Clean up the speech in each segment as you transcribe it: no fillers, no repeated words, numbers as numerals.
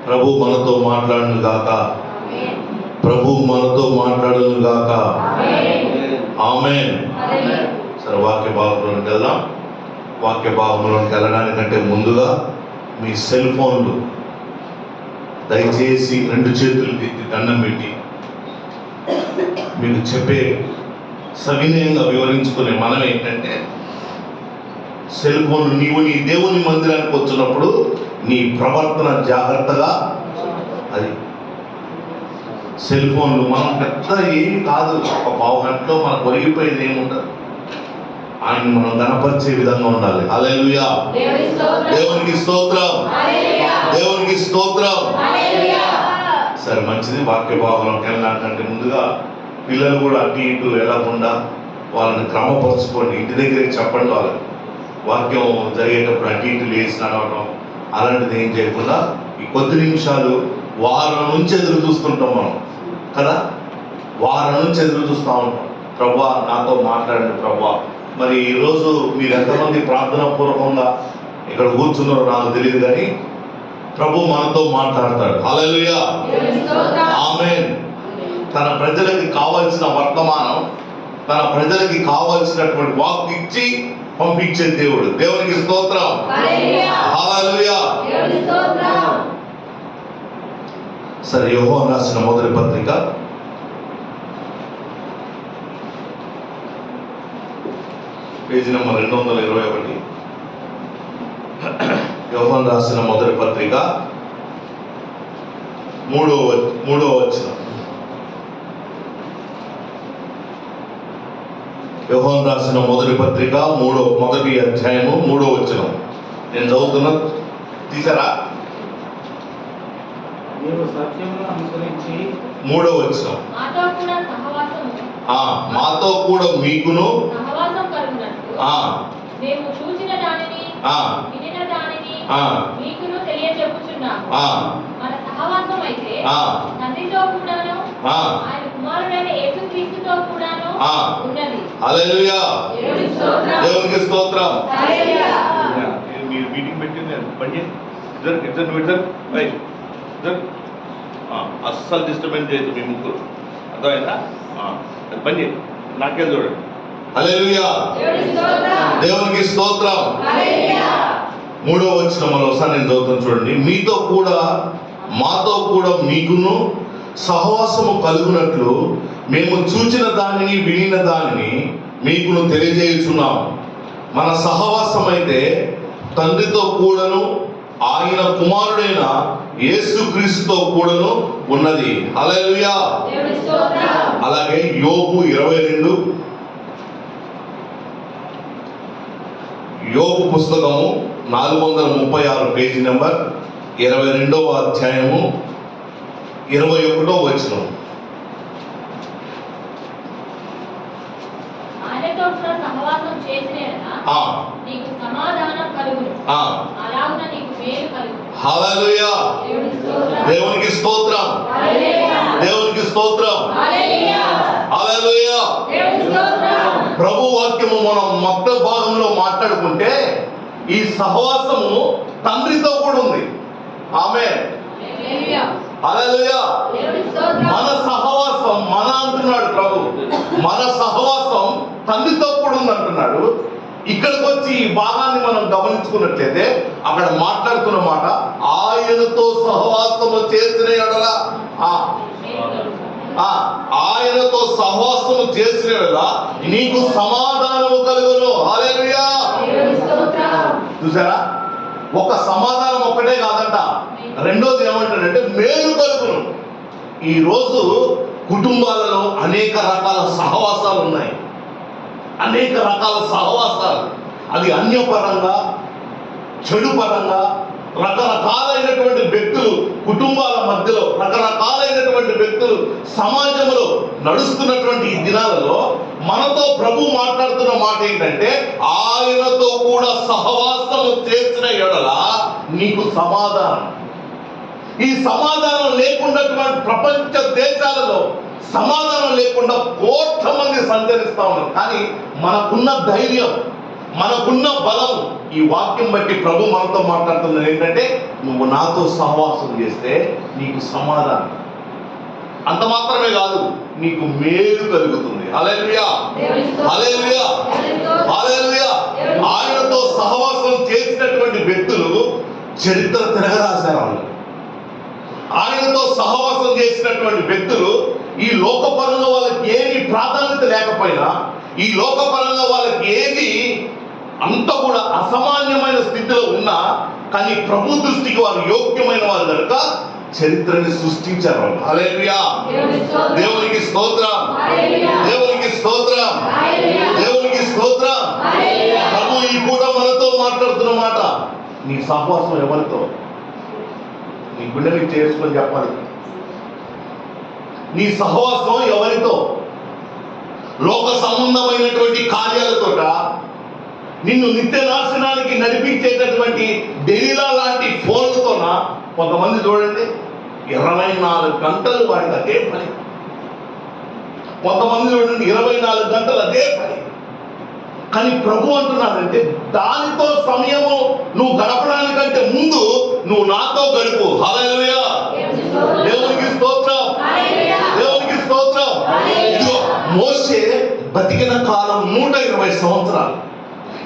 ప్రభు మనతో మాట్లాడును గాక. ప్రభు మనతో మాట్లాడును గాక. ఆమేన్. సరే, వాక్య భాగంలోకి వెళ్దాం. వాక్య భాగంలోకి వెళ్ళడానికంటే ముందుగా మీ సెల్ ఫోన్లు దయచేసి 2 చేతులు ఎత్తి దండం పెట్టి మీకు చెప్పే సవినయంగా వివరించుకునే మనం ఏంటంటే, సెల్ ఫోన్ నీవు నీ దేవుని మందిరానికి వచ్చినప్పుడు నీ ప్రవర్తన జాగ్రత్తగా. అది సెల్ ఫోన్లు మనం పెద్ద ఏమి కాదు, ఒక పావు గంటలో మనకు ఒరిగిపోయేది ఏముండదు. ఆయన మనం గణపరిచే విధంగా ఉండాలి. హల్లెలూయా, దేవునికి స్తోత్రం, దేవునికి స్తోత్రం. సరే, మంచిది. వాక్య భాగంలోకి వెళ్ళడానికంటే ముందుగా పిల్లలు కూడా అటు ఇటు వెళ్ళకుండా వాళ్ళని క్రమపరుచుకోండి. ఇంటి దగ్గరికి చెప్పండి వాళ్ళకి. వాక్యం జరిగేటప్పుడు అటు ఇటు లేచి నడవడం అలాంటిది ఏం చేయకుండా ఈ కొద్ది నిమిషాలు వారం నుంచి ఎదురు చూస్తుంటాం మనం కదా. వారం నుంచి ఎదురు చూస్తూ ఉంటాం, ప్రభువా నాతో మాట్లాడండి ప్రభువా. మరి ఈరోజు మీరు ఎంతమంది ప్రార్థనా పూర్వకంగా ఇక్కడ కూర్చున్నారో నాకు తెలియదు, కానీ ప్రభు మనతో మాట్లాడతాడు. హల్లెలూయా, ఆమేన్. తన ప్రజలకి కావాల్సిన వర్తమానం, తన ప్రజలకి కావాల్సినటువంటి వాక్ ఇచ్చి పంపించే దేవుడు. దేవునికి స్తోత్రం, హల్లెలూయా. సరే, యోహాను రాసిన మొదటి పత్రిక పేజీ నెంబర్ 221. యోహాను రాసిన మొదటి పత్రిక 3వ వచనం. యోహాను రాసిన మొదటి పత్రిక మొదటి అధ్యాయము 3వ వచనం. నేను చదువుతున్నా, తీసారా? 3వ వచనం. మాతో కూడా మీకును మేము చూసిన దానిని వినిన దానిని మీకును తెలియజెప్పుచున్నాము. మన సహవాసం అయితే తండ్రితో కూడాను ఆయన కుమారుడైన యేసుక్రీస్తుతో కూడాను ఉన్నది. హల్లెలూయా, దేవునికి స్తోత్రం. హల్లెలూయా. మీరు మీటింగ్ పెట్టింది బండి ఇద్దరు అస్సలు డిస్టర్బెన్స్ చేయదు మీ ముగ్గురు, అర్థమైందా? బండి నాకేం చూడండి. హల్లెలూయా, దేవునికి స్తోత్రం. 3వ వచనం మరోసారి నేను చదువుతాను, చూడండి. మాతో కూడా మీకును సహవాసము కలుగునట్లు మేము చూచిన దానిని వినిన దానిని మీకును తెలియజేయుచున్నాము. మన సహవాసం అయితే తండ్రితో కూడాను ఆయన కుమారుడైన యేసుక్రీస్తుతో కూడాను ఉన్నది. హల్లెలూయా. అలాగే యోబు 22, యోబు పుస్తకము 436 పేజీ నెంబర్ 22వ అధ్యాయము 21వ వచనం. ఆయనతో సహవాసం చేసిన నీకు సమాధానం కలుగును, అలాగున నీకు మేలు కలుగును. హల్లెలూయా, దేవునికి స్తోత్రం, దేవునికి స్తోత్రం. హల్లెలూయా. ప్రభు వాక్యము మనం మొత్త భాగంలో మాట్లాడుకుంటే ఈ సహవాసము తండ్రితో కూడా ఉంది. ఆమేన్, హల్లెలూయా. మన సహవాసం అంటున్నాడు ప్రభు, మన సహవాసం తండ్రితో కూడా ఉంది అంటున్నాడు. ఇక్కడికి వచ్చి ఈ భాగాన్ని మనం గమనించుకున్నట్లయితే అక్కడ మాట్లాడుతున్న మాట, ఆయనతో సహవాసము చేసిన యెడల, ఆయనతో సహవాసము చేసిన యెడల నీకు సమాధానము కలుగును. హల్లెలూయా. చూసారా, ఒక సమాధానం ఒక్కటే కాదంట, రెండోది ఏమంటాడంటే మేలు కలుగును. ఈరోజు కుటుంబాలలో అనేక రకాల సహవాసాలు ఉన్నాయి, అనేక రకాల సహవాసాలు. అది అన్యపరంగా, చెడు పరంగా, రకరకాలైనటువంటి వ్యక్తులు కుటుంబాల మధ్యలో, రకరకాలైనటువంటి వ్యక్తులు సమాజంలో నడుస్తున్నటువంటి ఈ దినాలలో మనతో ప్రభు మాట్లాడుతున్న మాట ఏంటంటే, ఆయనతో కూడా సహవాసము చేసిన యెడల నీకు సమాధానం. ఈ సమాధానం లేకున్నటువంటి ప్రపంచ దేశాలలో సమాధానం లేకుండా కోట్ల మంది సంచరిస్తా ఉన్నారు. కానీ మనకున్న ధైర్యం, మనకున్న బలం, ఈ వాక్యం బట్టి ప్రభు మనతో మాట్లాడుతున్నది ఏంటంటే, నువ్వు నాతో సహవాసం చేస్తే నీకు సమాధానం, అంత మాత్రమే కాదు, నీకు మేలు కలుగుతుంది. హల్లెలూయా, హల్లెలూయా, హల్లెలూయా. ఆయనతో సహవాసం చేసినటువంటి వ్యక్తులు చరిత్ర తిరగరాశారు. వాళ్ళు ఆయనతో సహవాసం చేసినటువంటి వ్యక్తులు ఈ లోకపరంగా వాళ్ళకి ఏమి ప్రాధాన్యత లేకపోయినా, ఈ లోకపరంగా వాళ్ళకి ఏది అంత కూడా అసామాన్యమైన స్థితిలో ఉన్నా, కానీ ప్రభు దృష్టికి వారు యోగ్యమైన వారు కనుక చరిత్రని సృష్టించారు వాళ్ళు. హల్లెలూయా, దేవునికి స్తోత్రం, దేవునికి స్తోత్రం, దేవునికి స్తోత్రం. ప్రభు ఈ పూట మనతో మాట్లాడుతున్న మాట, నీ సహవాసం ఎవరితో? నీ గుండెని చేసుకొని చెప్పాలి. నీ సహవాసం ఎవరితో? లోక సంబంధమైనటువంటి కార్యాలతోట, నిన్ను నిత్య నాశనానికి నడిపించేటటువంటి డెలిలా లాంటి ఫోన్లతోన. కొంతమంది చూడండి 24 గంటలు వాడికి అదే పని. కొంతమంది చూడండి 24 గంటలు అదే పని. కానీ ప్రభు అంటున్నాడంటే, దానితో సమయము నువ్వు గడపడానికంటే ముందు నువ్వు నాతో గడుపు. హల్లెలూయా, దేవునికి స్తోత్రం, దేవునికి స్తోత్రం. ఇదిగో మోషే బతికిన కాలం 120 సంవత్సరాలు.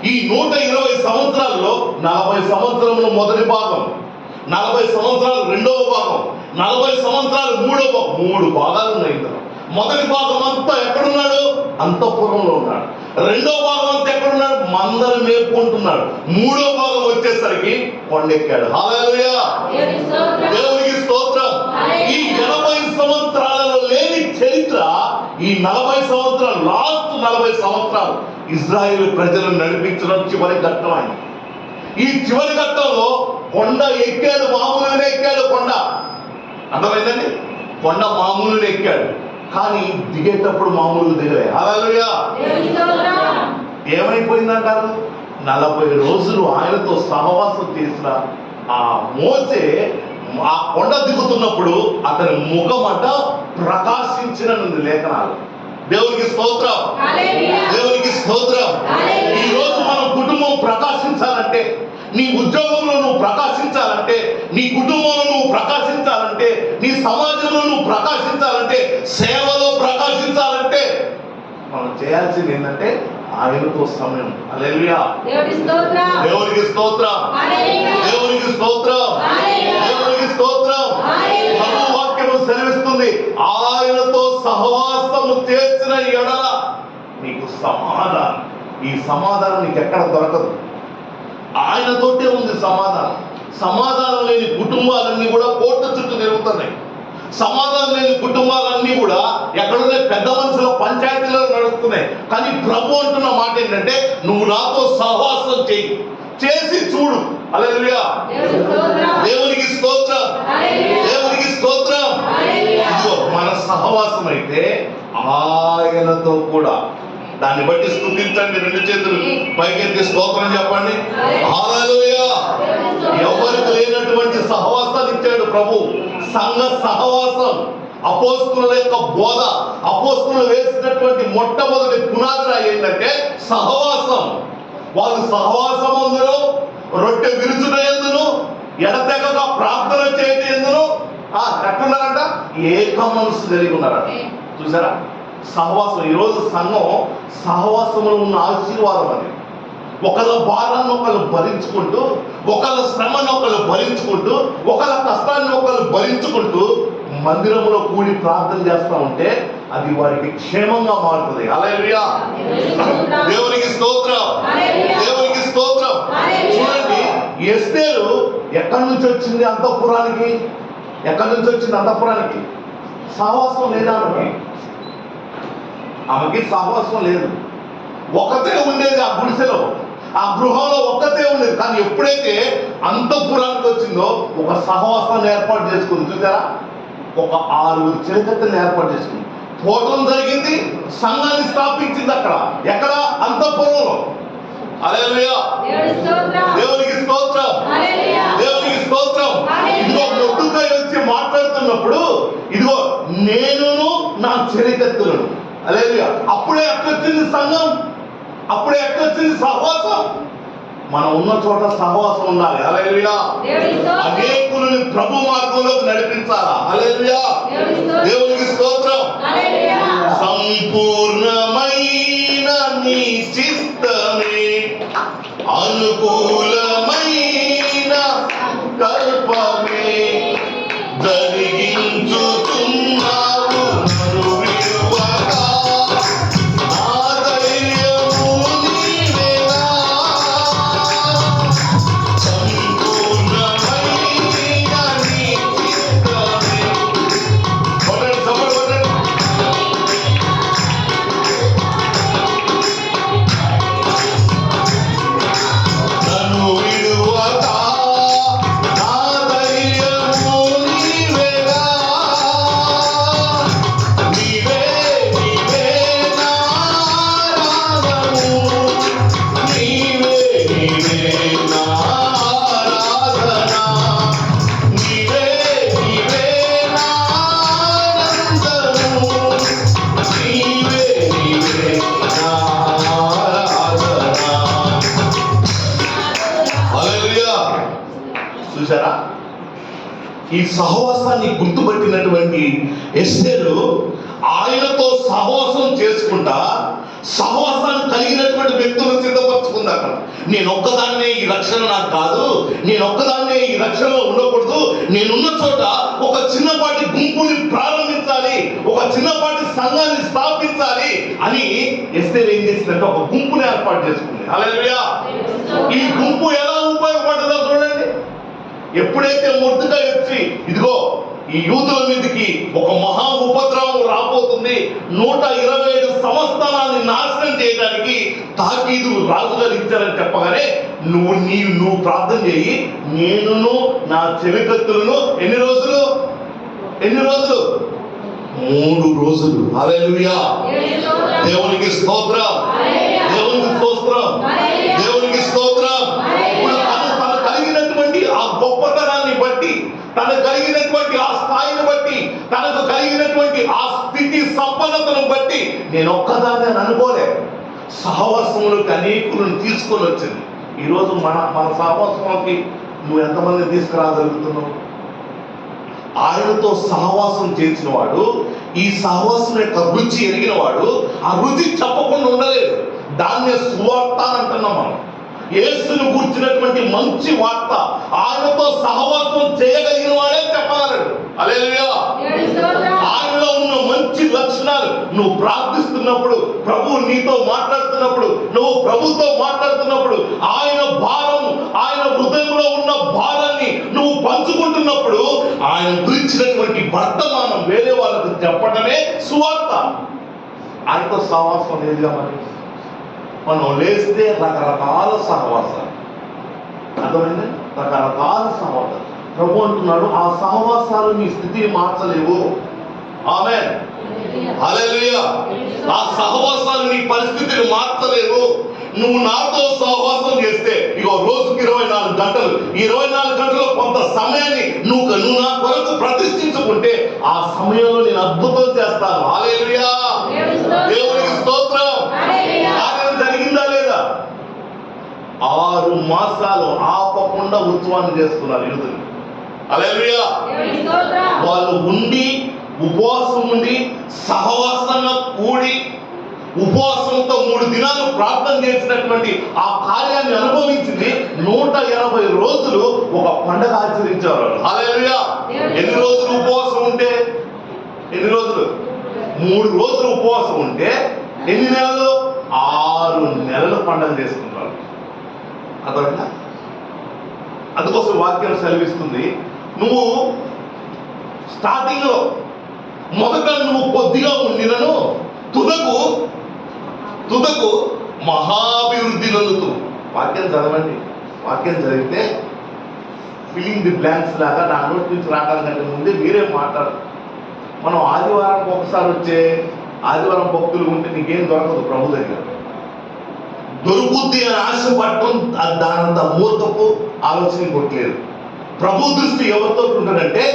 ఈ 120 సంవత్సరాల్లో 40 సంవత్సరములు మొదటి భాగం, 40 సంవత్సరాలు రెండవ భాగం, 40 సంవత్సరాలు మూడవ భాగం, 3 భాగాలు ఉన్నాయి ఇందులో. మొదటి భాగం అంతా ఎక్కడున్నాడు? అంతఃపురంలో ఉన్నాడు. రెండో భాగం అంతా ఎక్కడున్నాడు? మందరం మేపుకుంటున్నాడు. మూడో భాగం వచ్చేసరికి కొండెక్కాడు. హల్లెలూయా, దేవునికి స్తోత్రం. ఈ 80 సంవత్సరాలలో లేని చరిత్ర ఈ 40 సంవత్సరాలు, లాస్ట్ 40 సంవత్సరాలు ఇజ్రాయేలు ప్రజలను నడిపించడం చివరి ఘట్టం ఆయన. ఈ చివరి ఘట్టంలో కొండ ఎక్కాడు, మామూలుగానే ఎక్కాడు కొండ. అర్థమైందండి? కొండ మామూలుగా ఎక్కాడు, కానీ దిగేటప్పుడు మామూలుగా దిగలే. హల్లెలూయా, ఏమైపోయిందంటారు? 40 రోజులు ఆయనతో సహవాసం చేసిన ఆ మోసే ఆ కొండ దిగుతున్నప్పుడు అతని ముఖమట ప్రకాశించిన లేఖనాలు. దేవునికి స్తోత్రం, దేవునికి స్తోత్రం. ఈ రోజు మన కుటుంబం ప్రకాశించాలంటే, నీ ఉద్యోగంలో నువ్వు ప్రకాశించాలంటే, నీ కుటుంబంలో నువ్వు ప్రకాశించాలంటే, నీ సమాజంలో నువ్వు ప్రకాశించాలంటే, సేవలో ప్రకాశించాలంటే మనం చేయాల్సింది ఏంటంటే ఆయనతో సమయం. హల్లెలూయా, దేవునికి స్తోత్రం, దేవునికి స్తోత్రం, దేవునికి స్తోత్రం. ప్రభు వాక్యము సెలవిస్తుంది, ఆయనతో సహవాసము చేసిన ఎడల నీకు సమాధానం. ఈ సమాధానం నీకు ఎక్కడ దొరకదు, ఆయనతోటే ఉంది సమాధానం. సమాధానం లేని కుటుంబాలన్నీ కూడా కోర్టు చుట్టూ తిరుగుతున్నాయి. సమాధానం లేని కుటుంబాలన్నీ కూడా ఎక్కడున్నాయి? పెద్ద మనుషుల పంచాయతీలో నడుస్తున్నాయి. కానీ ప్రభు అంటున్న మాట ఏంటంటే, నువ్వు నాతో సహవాసం చేసి చూడు. హల్లెలూయా, దేవునికి స్తోత్రం, దేవునికి స్తోత్రం. ఇదిగో మన సహవాసం అయితే ఆయనతో కూడా. దాన్ని బట్టి స్తుతించండి, 2 చేతులు పైకెత్తి స్తోత్రం చెప్పండి. హల్లెలూయా. ఎవరికి లేనటువంటి సహవాసాన్ని ఇచ్చాడు ప్రభు. సంఘ సహవాసం, అపోస్తలుల యొక్క బోధ, అపోస్తలులు వేసినటువంటి మొట్టమొదటి పునాది ఏంటంటే సహవాసం. వాళ్ళు సహవాసం అందును, రొట్టె విరుచుట ఎందును, ఎడతెగక ప్రార్థన చేయటం ఎందును ఎట్లున్నారంట? ఏక మనసు కలిగి ఉన్నారంట. చూసారా సహవాసం? ఈరోజు సంఘం సహవాసంలో ఉన్న ఆశీర్వాదం అది. ఒకళ్ళ భారాన్ని ఒకళ్ళు భరించుకుంటూ, ఒకళ్ళ శ్రమను ఒకళ్ళు భరించుకుంటూ, ఒకళ్ళ కష్టాన్ని ఒకళ్ళు భరించుకుంటూ మందిరంలో కూడి ప్రార్థన చేస్తూ ఉంటే అది వారికి క్షేమంగా మారుతుంది. హల్లెలూయా, దేవునికి స్తోత్రం, దేవునికి స్తోత్రం. చూడండి, ఎస్తేరు ఎక్కడి నుంచి వచ్చింది అంతఃపురానికి? ఎక్కడి నుంచి వచ్చింది అంతఃపురానికి? సహవాసం లేదా ఆమెకి సహవాసం లేదు. ఒకతే ఉండేది ఆ గుడిసెలో, ఆ గృహంలో ఒక్కతే ఉండేది. కానీ ఎప్పుడైతే అంతఃపురానికి వచ్చిందో ఒక సహవాసాన్ని ఏర్పాటు చేసుకుంది. చూసారా? ఒక 6 చిరకత్తెలను ఏర్పాటు చేసుకుంది. పోవడం జరిగింది, సంఘాన్ని స్థాపించింది అక్కడ. ఎక్కడ? అంతఃపురంలో. హల్లెలూయా, దేవునికి స్తోత్రం, దేవునికి స్తోత్రం. ఇదిగో మొద్దుకై వచ్చి మాట్లాడుతున్నప్పుడు, ఇదిగో నేనును నా చిరకత్తెలను. హల్లెలూయా. అప్పుడే ఎక్కడొచ్చింది సంఘం? అప్పుడే ఎక్కడొచ్చింది సహవాసం? మనం ఉన్న చోట సహవాసం ఉండాలి. హల్లెలూయా. దేవునికి స్తోత్రం. అనేకులను ప్రభు మార్గంలోకి నడిపించాలా. హల్లెలూయా. దేవునికి స్తోత్రం. దేవునికి స్తోత్రం. హల్లెలూయా. సంపూర్ణమైన నీ చిత్తమే అనుకూలమైన కల్పమే జరిగించుతున్నావు నన్ను విడువగా. నా ధైర్యము నీవేనా. సంపూర్ణమైన నీ చిత్తమే. కొట్టండి, చప్పట్లు కొట్టండి. నన్ను విడువగా నా ధైర్యము నీవేనా. నీవే నీవే నా ఆరాధను. నీవే నీవే నా ఆరాధన. నీవే నీవే నా ఆనందము. నీవే నీవే నా ఆరాధన. హల్లెలూయా. చూసారా, ఈ సహవాసాన్ని గుర్తుపట్టినటువంటి ఎస్తేరు ఆయనతో సహవాసం చేసుకుంటా సహవాసాన్ని కలిగినటువంటి వ్యక్తులను సిద్ధపరచుకుంది. అక్కడ నేను ఒక్కదాన్నే ఈ రక్షణ నాకు కాదు, నేను ఒక్కదాన్నే ఈ రక్షణలో ఉండకూడదు, నేనున్న చోట ఒక చిన్నపాటి గుంపుని ప్రారంభించాలి, ఒక చిన్నపాటి సంఘాన్ని స్థాపించాలి అని ఎస్తేరు ఏం చేసిందంటే ఒక గుంపుని ఏర్పాటు చేసుకుంది. హల్లెలూయా. ఈ గుంపు ఎలా ఉపయోగపడ్డదో చూడండి. ఎప్పుడైతే మొర్దెకై వచ్చి ఇదిగో ఈ యూదుల మీదకి ఒక మహా ఉపద్రవం రాబోతుంది, 125 సంవత్సరాన్ని నాశనం చేయడానికి తాకీదు రాజుగారు ఇచ్చారని చెప్పగానే నువ్వు ప్రార్థన చేయి, నేనును నా చెవికత్తులను ఎన్ని రోజులు 3 రోజులు. హల్లెలూయా. దేవునికి స్తోత్రం. దేవునికి స్తోత్రం. దేవునికి స్తోత్రం. ఇప్పుడు తను కలిగినటువంటి ఆ గొప్పతనాన్ని బట్టి, తనకు కలిగినటువంటి ఆ స్థాయిని బట్టి, తనకు కలిగినటువంటి ఆ స్థితి సంపన్నతను బట్టి నేను ఒక్కదాన్ని అని అనుకోలే. సహవాసములకు అనేకులను తీసుకొని వచ్చింది. ఈరోజు మన సహవాసంలోకి నువ్వు ఎంతమందిని తీసుకురాగలుగుతున్నావు? ఆయనతో సహవాసం చేసిన వాడు, ఈ సహవాసం యొక్క రుచి ఎరిగిన వాడు ఆ రుచి చెప్పకుండా ఉండలేదు. దాన్నే సువార్త అని అంటున్నాం మనం. యేసును గుర్చినటువంటి మంచి వార్త ఆయనతో సహవాసం చేయగలిగిన వాడే చెప్పగలడు. హల్లెలూయా. ఆయనలో ఉన్న మంచి లక్షణాలు, నువ్వు ప్రార్థిస్తున్నప్పుడు, ప్రభువు నీతో మాట్లాడుతున్నప్పుడు, నువ్వు ప్రభుతో మాట్లాడుతున్నప్పుడు, ఆయన భారం, ఆయన హృదయంలో ఉన్న భారాన్ని నువ్వు పంచుకుంటున్నప్పుడు ఆయన గురించినటువంటి వర్తమానం వేరే వాళ్ళకు చెప్పడమే సువార్త. ఆయనతో సహవాసం లేదుగా మరి. మనం లేస్తే రకరకాల సహవాసాలు, అర్థమైంది? రకరకాల సహవాసాలు. ప్రభు అంటున్నాడు ఆ సహవాసాలు నీ స్థితిని మార్చలేవు. ఆమేన్. హల్లెలూయా. ఆ సహవాసాలు నీ పరిస్థితిని మార్చలేవు. నువ్వు నాతో సహవాసం చేస్తే ఇగో రోజుకి 24 గంటలు, ఈ 24 గంటల్లో కొంత సమయాన్ని నువ్వు నా కొరకు ప్రతిష్ఠించుకుంటే ఆ సమయంలో నేను అద్భుతం చేస్తాను. హల్లెలూయా. దేవునికి స్తోత్రం. కార్యం జరిగిందా లేదా? 6 మాసాలు ఆపకుండా ఉత్సవాన్ని చేసుకున్నారు యూదులు. హల్లెలూయా. వాళ్ళు ఉండి ఉపవాసం ఉండి సహవాసంగా కూడి ఉపవాసంతో 3 దినాలు ప్రార్థన చేసినటువంటి ఆ కార్యాన్ని అనుభవించింది. 180 రోజులు ఒక పండగ ఆచరించారు. హల్లెలూయా. ఎన్ని రోజులు ఉపవాసం ఉంటే? ఎన్ని రోజులు? 3 రోజులు ఉపవాసం ఉంటే ఎన్ని నెలలు? 6 నెలలు పండగ చేసుకుంటారు. అర్థమైందా? అందుకోసం వాక్యం సెలవిస్తుంది, నువ్వు స్టార్టింగ్ లో మొదట నువ్వు కొద్దిగా ఉండినను తుదకు మహాభివృద్ధి నందుతూ. వాక్యం చదవండి. వాక్యం చదివితే ఫిల్లింగ్ ది బ్లాంక్స్ లాగా నా నోటి నుంచి రావడానికంటే ముందే మీరే మాట్లాడు. మనం ఆదివారానికి ఒకసారి వచ్చే ఆదివారం భక్తులు ఉంటే నీకేం దొరకదు ప్రభు దగ్గర. దొరుకుద్ది అని ఆశపడటం దానంత మూర్ఖపు ఆలోచన కొట్టలేదు. ప్రభు దృష్టి ఎవరితో ఉంటుందంటే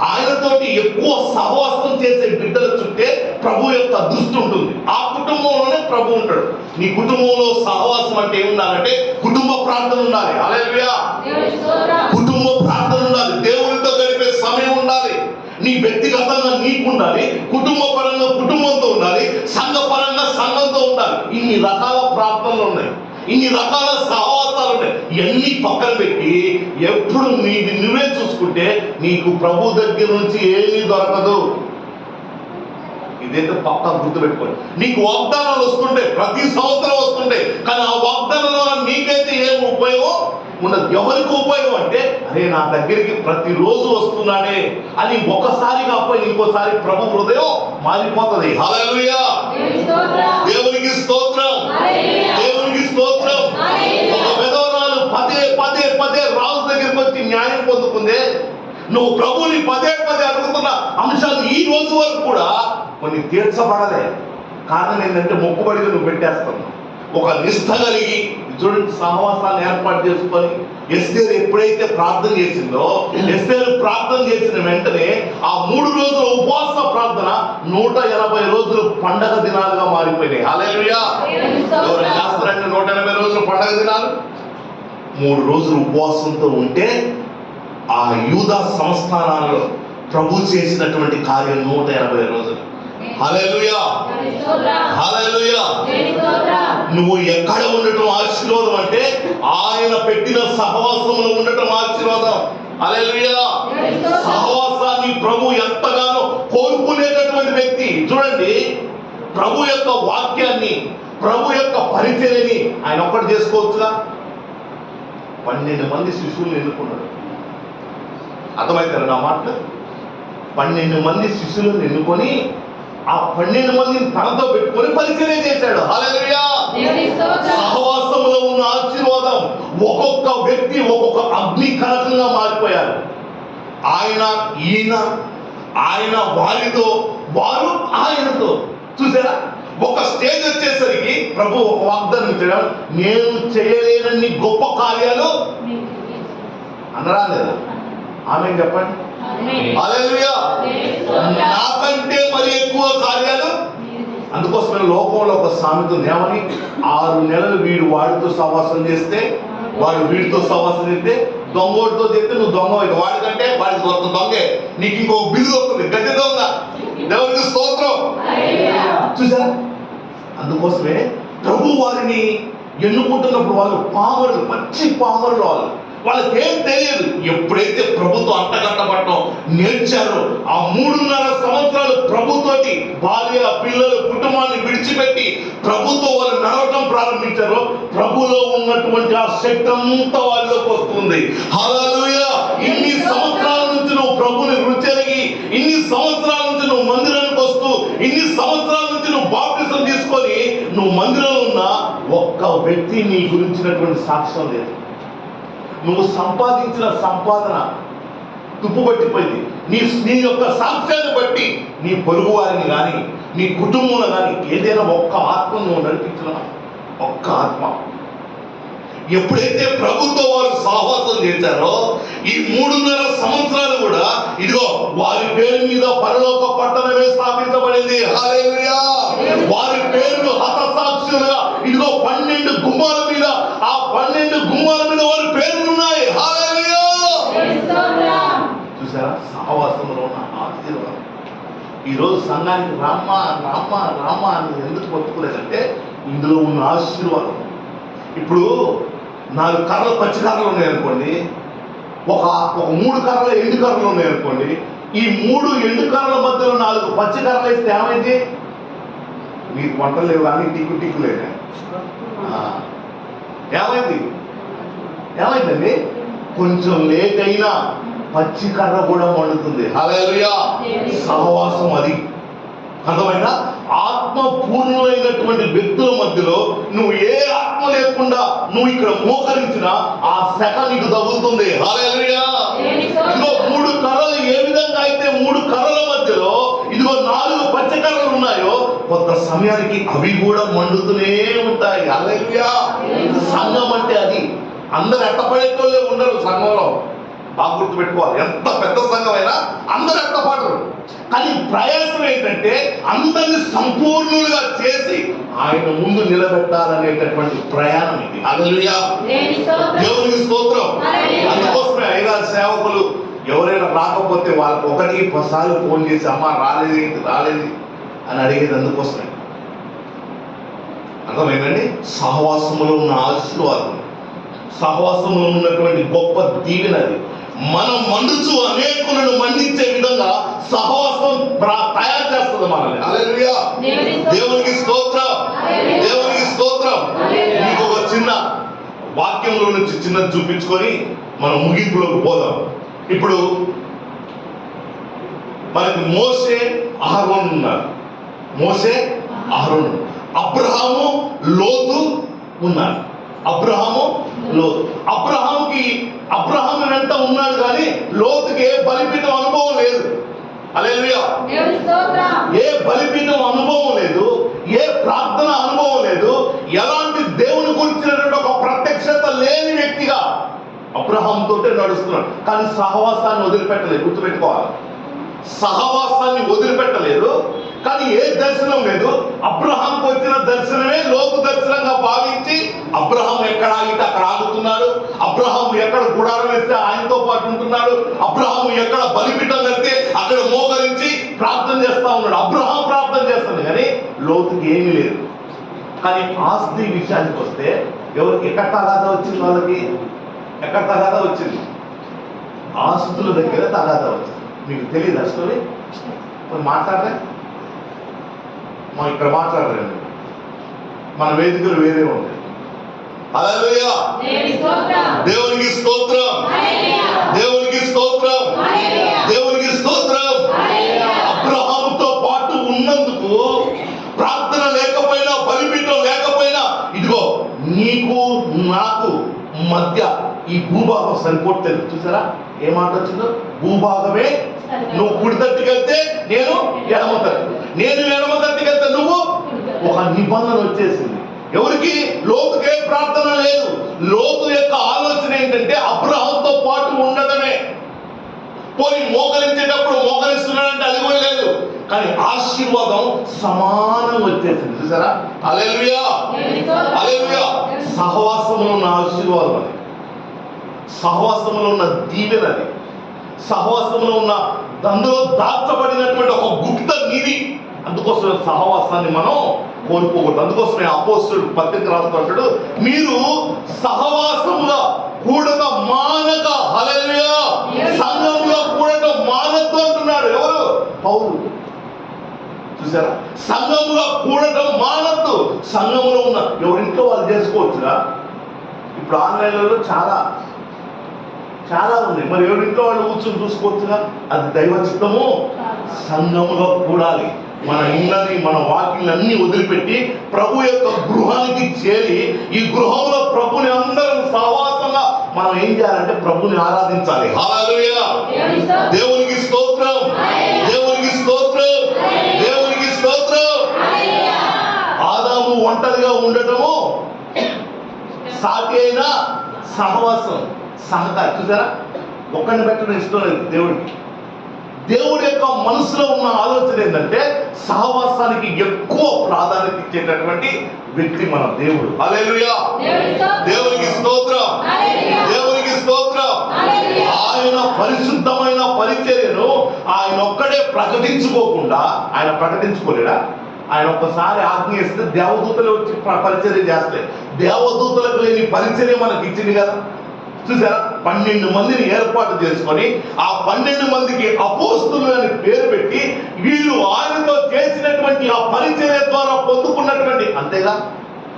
ఆయనతోటి ఎక్కువ సహవాసం చేసే బిడ్డల చుట్టే ప్రభు యొక్క దృష్టి ఉంటుంది. ఆ కుటుంబంలోనే ప్రభు ఉంటాడు. నీ కుటుంబంలో సహవాసం అంటే ఏముండాలంటే కుటుంబ ప్రార్థన ఉండాలి. హల్లెలూయా. కుటుంబ ప్రార్థన ఉండాలి. దేవునితో గడిపే సమయం ఉండాలి. నీ వ్యక్తిగతంగా నీకు ఉండాలి, కుటుంబ పరంగా కుటుంబంతో ఉండాలి, సంఘ పరంగా సంఘంతో ఉండాలి. ఇన్ని రకాల ప్రార్థనలు ఉన్నాయి, ఇన్ని రకాల సహవాసాలు ఉన్నాయి. ఇవన్నీ పక్కన పెట్టి ఎప్పుడు నువ్వే చూసుకుంటే నీకు ప్రభు దగ్గర నుంచి ఏమీ దొరకదు. ఇదైతే పక్కా గుర్తుపెట్టుకోండి. నీకు వాగ్దానాలు వస్తుంటే, ప్రతి సంవత్సరం వస్తుంటే, కానీ ఆ వాగ్దానంలో నీకైతే ఏం ఉపయోగం ఉండదు. ఎవరికి ఉపయోగం అంటే, అరే నా దగ్గరికి ప్రతిరోజు వస్తున్నాడే అని ఒకసారి కాకపోయి ఇంకోసారి ప్రభు హృదయం మారిపోతుంది. హల్లెలూయా. దేవునికి స్తోత్రం, దేవునికి స్తోత్రం. ఒక విధవరాలు పదే పదే పదే రాజు దగ్గరికి వచ్చి న్యాయం పొందుకుందే. నువ్వు ప్రభుని పదే పదే అడుగుతున్న అంశాలు ఈ రోజు వరకు కూడా కొన్ని తీర్చబడలే. కారణం ఏంటంటే మొక్కుబడిగా నువ్వు పెట్టేస్తావు. ఒక నిష్ఠ కలిగి చూడండి, సహవాసాన్ని ఏర్పాటు చేసుకొని ఎస్తేరు ఎప్పుడైతే ప్రార్థన చేసిందో, ఎస్తేరు ప్రార్థన చేసిన వెంటనే ఆ 3 రోజుల ఉపవాస ప్రార్థన 180 రోజులు పండగ దినాలుగా మారిపోయినాయి. హల్లెలూయా. ఎవరు చేస్తారంటే 180 రోజులు పండగ దినాలు? 3 రోజులు ఉపవాసంతో ఉంటే ఆ యూదా సంస్థానాలలో ప్రభు చేసినటువంటి కార్యం 180 రోజులు. హల్లెలూయా, హల్లెలూయా. నువ్వు ఎక్కడ ఉండటం ఆశీర్వాదం అంటే ఆయన పెట్టిన సహవాసంలో ఉండటం ఆశీర్వాదం. హల్లెలూయా. సహవాసాన్ని ప్రభు ఎంతగానో కోరుకునేటటువంటి వ్యక్తి. చూడండి, ప్రభు యొక్క వాక్యాన్ని, ప్రభు యొక్క పరిచర్యని ఆయన ఒక్కటి చేసుకోవచ్చుగా. 12 మంది శిష్యుల్ని ఎన్నుకున్నాడు. అర్థమవుతారు నా మాటలు? 12 మంది శిష్యులను ఎన్నుకొని ఆ 12 మందిని తనతో పెట్టుకొని పరిచర్య చేశాడు. హల్లెలూయా. సహవాసంలో ఉన్న ఆశీర్వాదం ఒక్కొక్క వ్యక్తి ఒక్కొక్క అగ్ని కనకంగా మారిపోయారు. ఆయన వారితో, వారు ఆయనతో. చూసారా? ఒక స్టేజ్ వచ్చేసరికి ప్రభు ఒక వాగ్దానం ఇచ్చాడు, నేను చేయలేనన్ని గొప్ప కార్యాలు అనరా లేదా? ఆమె చెప్పండి. హల్లెలూయా. నాకంటే మరి ఎక్కువ కార్యాలు. అందుకోసమే లోకంలో ఒక సామెత ఉంది, ఏమని? 6 నెలలు వీడు వాడితో సహవాసం చేస్తే, వాడు వీడితో సహవాసం చేస్తే, దొంగోడితో చేస్తే నువ్వు దొంగ అయితే వాడికంటే వాడికి దొరక దొంగే, నీకు ఇంకో బిల్లు వస్తుంది, గడ్డి దొంగ. దేవునికి స్తోత్రం. చూసారా? అందుకోసమే ప్రభు వారిని ఎన్నుకుంటున్నప్పుడు వాళ్ళు పామరులు, పచ్చి పామరులు. వాళ్ళకేం తెలియదు. ఎప్పుడైతే ప్రభుత్వం అంటగట్టబట్టం నేర్చారో ఆ 3.5 సంవత్సరాలు ప్రభుతోటి భార్య, పిల్లలు, కుటుంబాన్ని విడిచిపెట్టి ప్రభుతో వాళ్ళు నడవటం ప్రారంభించారో ప్రభులో ఉన్నటువంటి ఆ శక్తి అంతా వాళ్ళలోకి వస్తుంది. హల్లెలూయా. ఇన్ని సంవత్సరాల నుంచి నువ్వు ప్రభుని రుచెరిగి, ఇన్ని సంవత్సరాల నుంచి నువ్వు మందిరానికి వస్తూ, ఇన్ని సంవత్సరాల నుంచి నువ్వు బాప్టిజం తీసుకొని నువ్వు మందిరంలో ఉన్న ఒక్క వ్యక్తి నీ గురించినటువంటి సాక్ష్యం లేదు. నువ్వు సంపాదించిన సంపాదన తుప్పుపట్టిపోయింది. నీ యొక్క సాక్ష్యాన్ని బట్టి నీ పొరుగు వారిని కానీ, నీ కుటుంబంలో కానీ ఏదైనా ఒక్క ఆత్మ నువ్వు నడిపించిన ఒక్క ఆత్మ. ఎప్పుడైతే ప్రభుత్వ వారు సహవాసం చేశారో ఈ 3.5 సంవత్సరాలు కూడా ఇదిగో వారి పేరు మీద పరలోక పట్టణమే స్థాపించబడింది. హల్లెలూయా. వారి పేర్లు హతసాక్షులుగా ఇదిగో 12 గుమ్మాల మీద, ఆ 12 గుమ్మాల మీద వారి పేర్లు ఉన్నాయి. హల్లెలూయా. చూసారా? సహవాసంలో ఉన్న ఆశీర్వాదం. ఈరోజు సంఘానికి రామ్మ రామ్మ రామ్మ అని ఎందుకు పట్టుకోలేదంటే ఇందులో ఉన్న ఆశీర్వాదం. ఇప్పుడు 4 కర్రలు పచ్చి కర్రలు ఉన్నాయనుకోండి, ఒక 3 కర్రలు ఎండు కర్రలు ఉన్నాయనుకోండి, ఈ 3 ఎండు కర్రల మధ్యలో 4 పచ్చి కర్రలు వేస్తే ఏమైంది? మీకు వంటలు లేవు కానీ టిక్కు లేదు. ఏమైందండి? కొంచెం లేట్ అయినా పచ్చి కర్ర కూడా మండుతుంది. హల్లెలూయా. సహవాసం అది. అర్థమైనా? ఆత్మ పూర్ణులైనటువంటి వ్యక్తుల మధ్యలో నువ్వు ఏ ఆత్మ లేకుండా నువ్వు ఇక్కడ మోకరించినా ఆ శక నీకు తగులుతుంది. హల్లెలూయా. ఇదిగో 3 కర్రలు ఏ విధంగా అయితే 3 కర్రల మధ్యలో ఇదిగో 4 పచ్చ కర్రలు ఉన్నాయో కొంత సమయానికి అవి కూడా మండుతూనే ఉంటాయి. హల్లెలూయా. సంఘం అంటే అది. అందరు ఎట్టపడేటోళ్ళే ఉండరు సంఘంలో. బాగా గుర్తుపెట్టుకోవాలి. ఎంత పెద్ద సంఘం అయినా అందరు ఎట్టపడరు. కానీ ప్రయాసం ఏంటంటే అందరిని సంపూర్ణులుగా చేసి ఆయన ముందు నిలబెట్టాలనేటటువంటి ప్రయాణం ఇది. హల్లెలూయా, దేవునికి స్తోత్రం. అందుకోసమే ఐదారు సేవకులు ఎవరైనా రాకపోతే వాళ్ళకి 1-10 సార్లు ఫోన్ చేసి అమ్మ రాలేదు అని అడిగేది అందుకోసమే. అర్థమైందండి? సహవాసములో ఉన్న ఆశీర్వాదం, సహవాసంలో ఉన్నటువంటి గొప్ప దీవెన అది. మనం మండుచు అనేకులను మండించే విధంగా సహవాసం తయారు చేస్తుంది మనల్ని. హల్లెలూయా, దేవునికి స్తోత్రం, దేవునికి స్తోత్రం. మీకు ఒక చిన్న వాక్యంలో నుంచి చిన్నది చూపించుకొని మనం ముగింపులోకి పోదాం. ఇప్పుడు మనకి మోషే అహరోను ఉన్నారు. మోషే అహరోను, అబ్రహాము లోతు ఉన్నారు. అబ్రహాము లోతు. అబ్రహాము వెంట ఉన్నాడు కానీ లోతుకి ఏ బలిపీఠం అనుభవం లేదు. హల్లెలూయా, ఏ బలిపీఠం అనుభవం లేదు, ఏ ప్రార్థన అనుభవం లేదు, ఎలాంటి దేవుని గురించినటువంటి ఒక ప్రత్యక్షత లేని వ్యక్తిగా అబ్రహాం తోటే నడుస్తున్నాడు. కానీ సహవాసాన్ని వదిలిపెట్టలేదు. గుర్తుపెట్టుకోవాలి, సహవాసాన్ని వదిలిపెట్టలేదు. కానీ ఏ దర్శనం లేదు. అబ్రహాంకు వచ్చిన దర్శనమే లోతు దర్శనంగా భావించి అబ్రహాం ఎక్కడ ఆగితే అక్కడ ఆగుతున్నాడు. అబ్రహాం ఎక్కడ గుడారం వేస్తే ఆయనతో పాటు ఉంటున్నాడు. అబ్రహాం ఎక్కడ బలిపీఠం కడితే అక్కడ మోకరించి ప్రార్థన చేస్తా ఉన్నాడు. అబ్రహాం ప్రార్థన చేస్తాడు కానీ లోతుకి ఏమీ లేదు. కానీ ఆస్తి విషయానికి వస్తే ఎవరికి ఎక్కడ తగాదా వచ్చింది? వాళ్ళకి ఎక్కడ తగాదా వచ్చింది? ఆస్తుల దగ్గర తగాదా వచ్చింది. మీకు తెలియదు ఆ స్టోరీ? మాట్లాడలే, మనం ఇక్కడ మాట్లాడలేండి, మన వేదికలు వేరే ఉంటాయి. హల్లెలూయా, దేవునికి స్తోత్రం, దేవునికి స్తోత్రం, దేవునికి స్తోత్రం. అబ్రహాముతో పాటు ఉన్నందుకు ప్రార్థన లేకపోయినా, బలిపీఠం లేకపోయినా, ఇదిగో నీకు నాకు మధ్య ఈ భూభాగం సరిపోతుంది. చూసారా ఏ మాట వచ్చిందో? భూభాగమే. నువ్వు కుడి తట్టుకి వెళ్తే నేను ఎడమ తట్టు, నేను ఎడమ తట్టుకి వెళ్తే నువ్వు. ఒక నిబంధన వచ్చేసింది. ఎవరికి? లోతుకే ప్రార్థన లేదు. లోతు యొక్క ఆలోచన ఏంటంటే అబ్రహాంతో పాటు ఉండడమే. పోయి మోకరించేటప్పుడు మోకరిస్తున్నాడంటే అది కూడా లేదు. కానీ ఆశీర్వాదం సమానం వచ్చేసింది. చూసారా? హల్లెలూయా, హల్లెలూయా. సహవాసంలో ఉన్న ఆశీర్వాదం అది, సహవాసంలో ఉన్న దీవెన అది, సహవాసంలో ఉన్న అందులో దాచబడినటువంటి ఒక గుప్త నిధి. అందుకోసమే సహవాసాన్ని మనం కోల్పోకూడదు. అందుకోసమే అపోస్తలుడు పత్రిక రాస్తాడు, మీరు సహవాసముగా కూడక మానక. హల్లెలూయా, సంఘంలో కూడక మానద్దు అంటున్నాడు. ఎవరు? పౌలు. చూసారా? సంఘంలో కూడటం మానద్దు. సంఘంలో ఉన్న ఎవరింట్లో వాళ్ళు చేసుకోవచ్చుగా. ఇప్పుడు ఆన్లైన్లలో చాలా ఉన్నాయి. మరి ఎవరింట్లో వాళ్ళు కూర్చొని చూసుకోవచ్చుగా. అది దైవ చిత్తము. సంఘములో కూడాలి. మన ఇళ్ళని, మన వాకిళ్ళన్నీ వదిలిపెట్టి ప్రభు యొక్క గృహానికి చేరి ఈ గృహంలో ప్రభుని అందరం సహవాసంగా మనం ఏం చేయాలంటే ప్రభుని ఆరాధించాలి. హల్లెలూయా, దేవునికి స్తోత్రం, దేవునికి స్తోత్రం, దేవునికి స్తోత్రం. ఆదాము ఒంటరిగా ఉండటము సాటి అయిన సహవాసం, సహకారం. చూసారా? ఒక్కడిని పెట్టడం ఇష్టం లేదు దేవుడికి. దేవుడి యొక్క మనసులో ఉన్న ఆలోచన ఏంటంటే సహవాసానికి ఎక్కువ ప్రాధాన్యత ఇచ్చేటటువంటి వ్యక్తి మన దేవుడు. హల్లెలూయా, దేవునికి స్తోత్రం, దేవునికి స్తోత్రం. ఆయన పరిశుద్ధమైన పరిచర్యను ఆయన ఒక్కడే ప్రకటించుకోకుండా, ఆయన ప్రకటించుకోలేడా? ఆయన ఒక్కసారి ఆజ్ఞ ఇస్తే దేవదూతలు వచ్చి పరిచర్య చేస్తాయి. దేవదూతలకు లేని పరిచర్య మనకి ఇచ్చింది కదా. చూసారా? 12 మందిని ఏర్పాటు చేసుకొని ఆ 12 మందికి అపోస్తులు అని పేరు పెట్టి వీళ్ళు ఆయనతో చేసినటువంటి ఆ పరిచర్య ద్వారా పొందుకున్నటువంటి, అంతేగా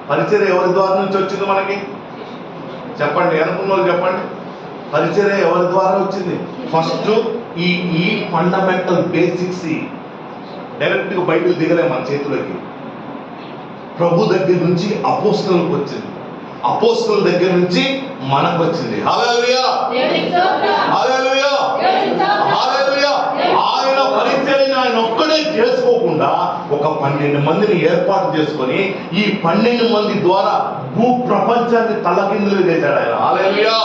పరిచర్య ఎవరి ద్వారా నుంచి వచ్చింది మనకి? చెప్పండి, అనుకున్న వాళ్ళు చెప్పండి. పరిచర్య ఎవరి ద్వారా వచ్చింది? ఫస్ట్ ఈ ఫండమెంటల్ బేసిక్స్ డైరెక్ట్గా బైబిల్ దిగలే మన చేతులకి. ప్రభు దగ్గర నుంచి అపోస్తులకు వచ్చింది, అపోస్తుల దగ్గర నుంచి మనకు వచ్చింది. హల్లెలూయా, హల్లెలూయా, హల్లెలూయా. ఆయన పరిచర్యని ఆయన ఒక్కడే చేసుకోకుండా ఒక 12 మందిని ఏర్పాటు చేసుకొని ఈ 12 మంది ద్వారా భూ ప్రపంచాన్ని తలకిందులు చేశాడు ఆయన. హల్లెలూయా,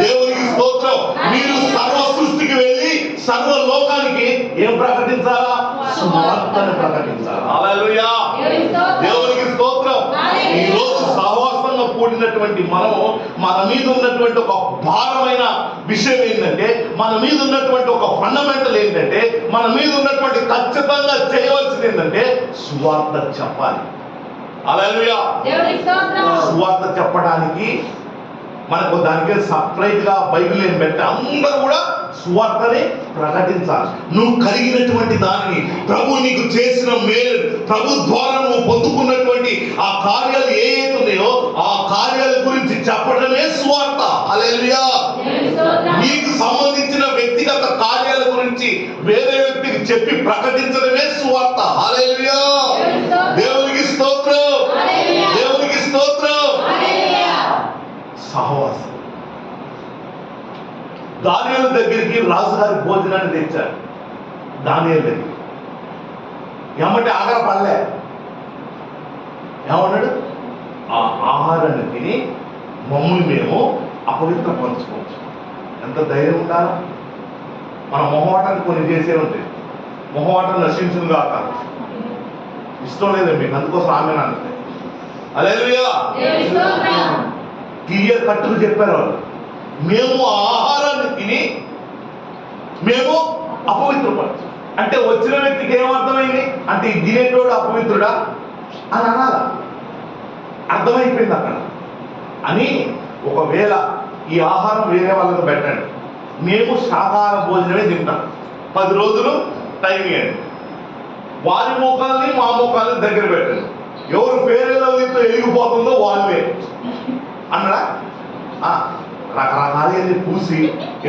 దేవునికి స్తోత్రం. మీరు సర్వ సృష్టికి వెళ్ళి సర్వ లోకానికి ఏం ప్రకటించాలా? సువార్తను ప్రకటించాలా. హల్లెలూయా, దేవునికి స్తోత్రం. ఈ రోజు సహవాసంగా కూడినటువంటి మనము, మన మీద ఉన్నటువంటి ఒక భారమైన విషయం ఏంటంటే, మన మీద ఉన్నటువంటి ఒక ఫండమెంటల్ ఏంటంటే, మన మీద ఉన్నటువంటి ఖచ్చితంగా చేయవలసింది ఏంటంటే సువార్త చెప్పాలి. హల్లెలూయా, సువార్త చెప్పడానికి మనకు దానికి సపరేట్ గా బైబిల్ ఏం పెట్టి అందరూ కూడా సువార్తని ప్రకటించాలి. నువ్వు కలిగినటువంటి దానిని, ప్రభు నీకు చేసిన మేలు, ప్రభు ద్వారా నువ్వు పొందుకున్నటువంటి ఆ కార్యాలు ఏవైతున్నాయో ఆ కార్యాల గురించి చెప్పడమే సువార్త. హల్లెలూయా, నీకు సంబంధించిన వ్యక్తిగత కార్యాల గురించి వేరే వ్యక్తికి చెప్పి ప్రకటించడమే సువార్త. హల్లెలూయా, దేవునికి స్తోత్రం, దేవునికి స్తోత్రం. సహవాసం. దానియేలు దగ్గరికి రాజుగారి భోజనాన్ని తెచ్చారు. దానియేలు దగ్గర ఏమంటే ఆగ్రహ పడలే. ఏమన్నాడు? ఆ ఆహారాన్ని తిని మమ్మల్ని మేము అపవిత్రపరచుకోవచ్చు. ఎంత ధైర్యం ఉండాలా? మన మొహమాటాన్ని కొన్ని చేసే ఉంటాయి. మొహమాటం నశించును కాక. ఇష్టం లేదండి మీకు, అందుకోసం ఆమె అంటే హల్లెలూయా, క్లియర్ కట్టుకు చెప్పారు వాళ్ళు. మేము ఆ ఆహారాన్ని తిని మేము అపవిత్రపరచు అంటే వచ్చిన వ్యక్తికి ఏమర్థమైంది అంటే ఈ తినేటోడు అపవిత్రుడా అని అనాలా? అర్థమైపోయింది అక్కడ. అని ఒకవేళ ఈ ఆహారం వేరే వాళ్ళకి పెట్టండి, మేము శాకాహార భోజనమే తింటాం, 10 రోజులు టైం ఇవ్వండి, వారి మోకాల్ని మా మోకాల్ని దగ్గర పెట్టండి, ఎవరు పేరెళ్ళతో ఎగిరిపోతుందో వాళ్ళే అన్నడా? రకరకాలు పూసి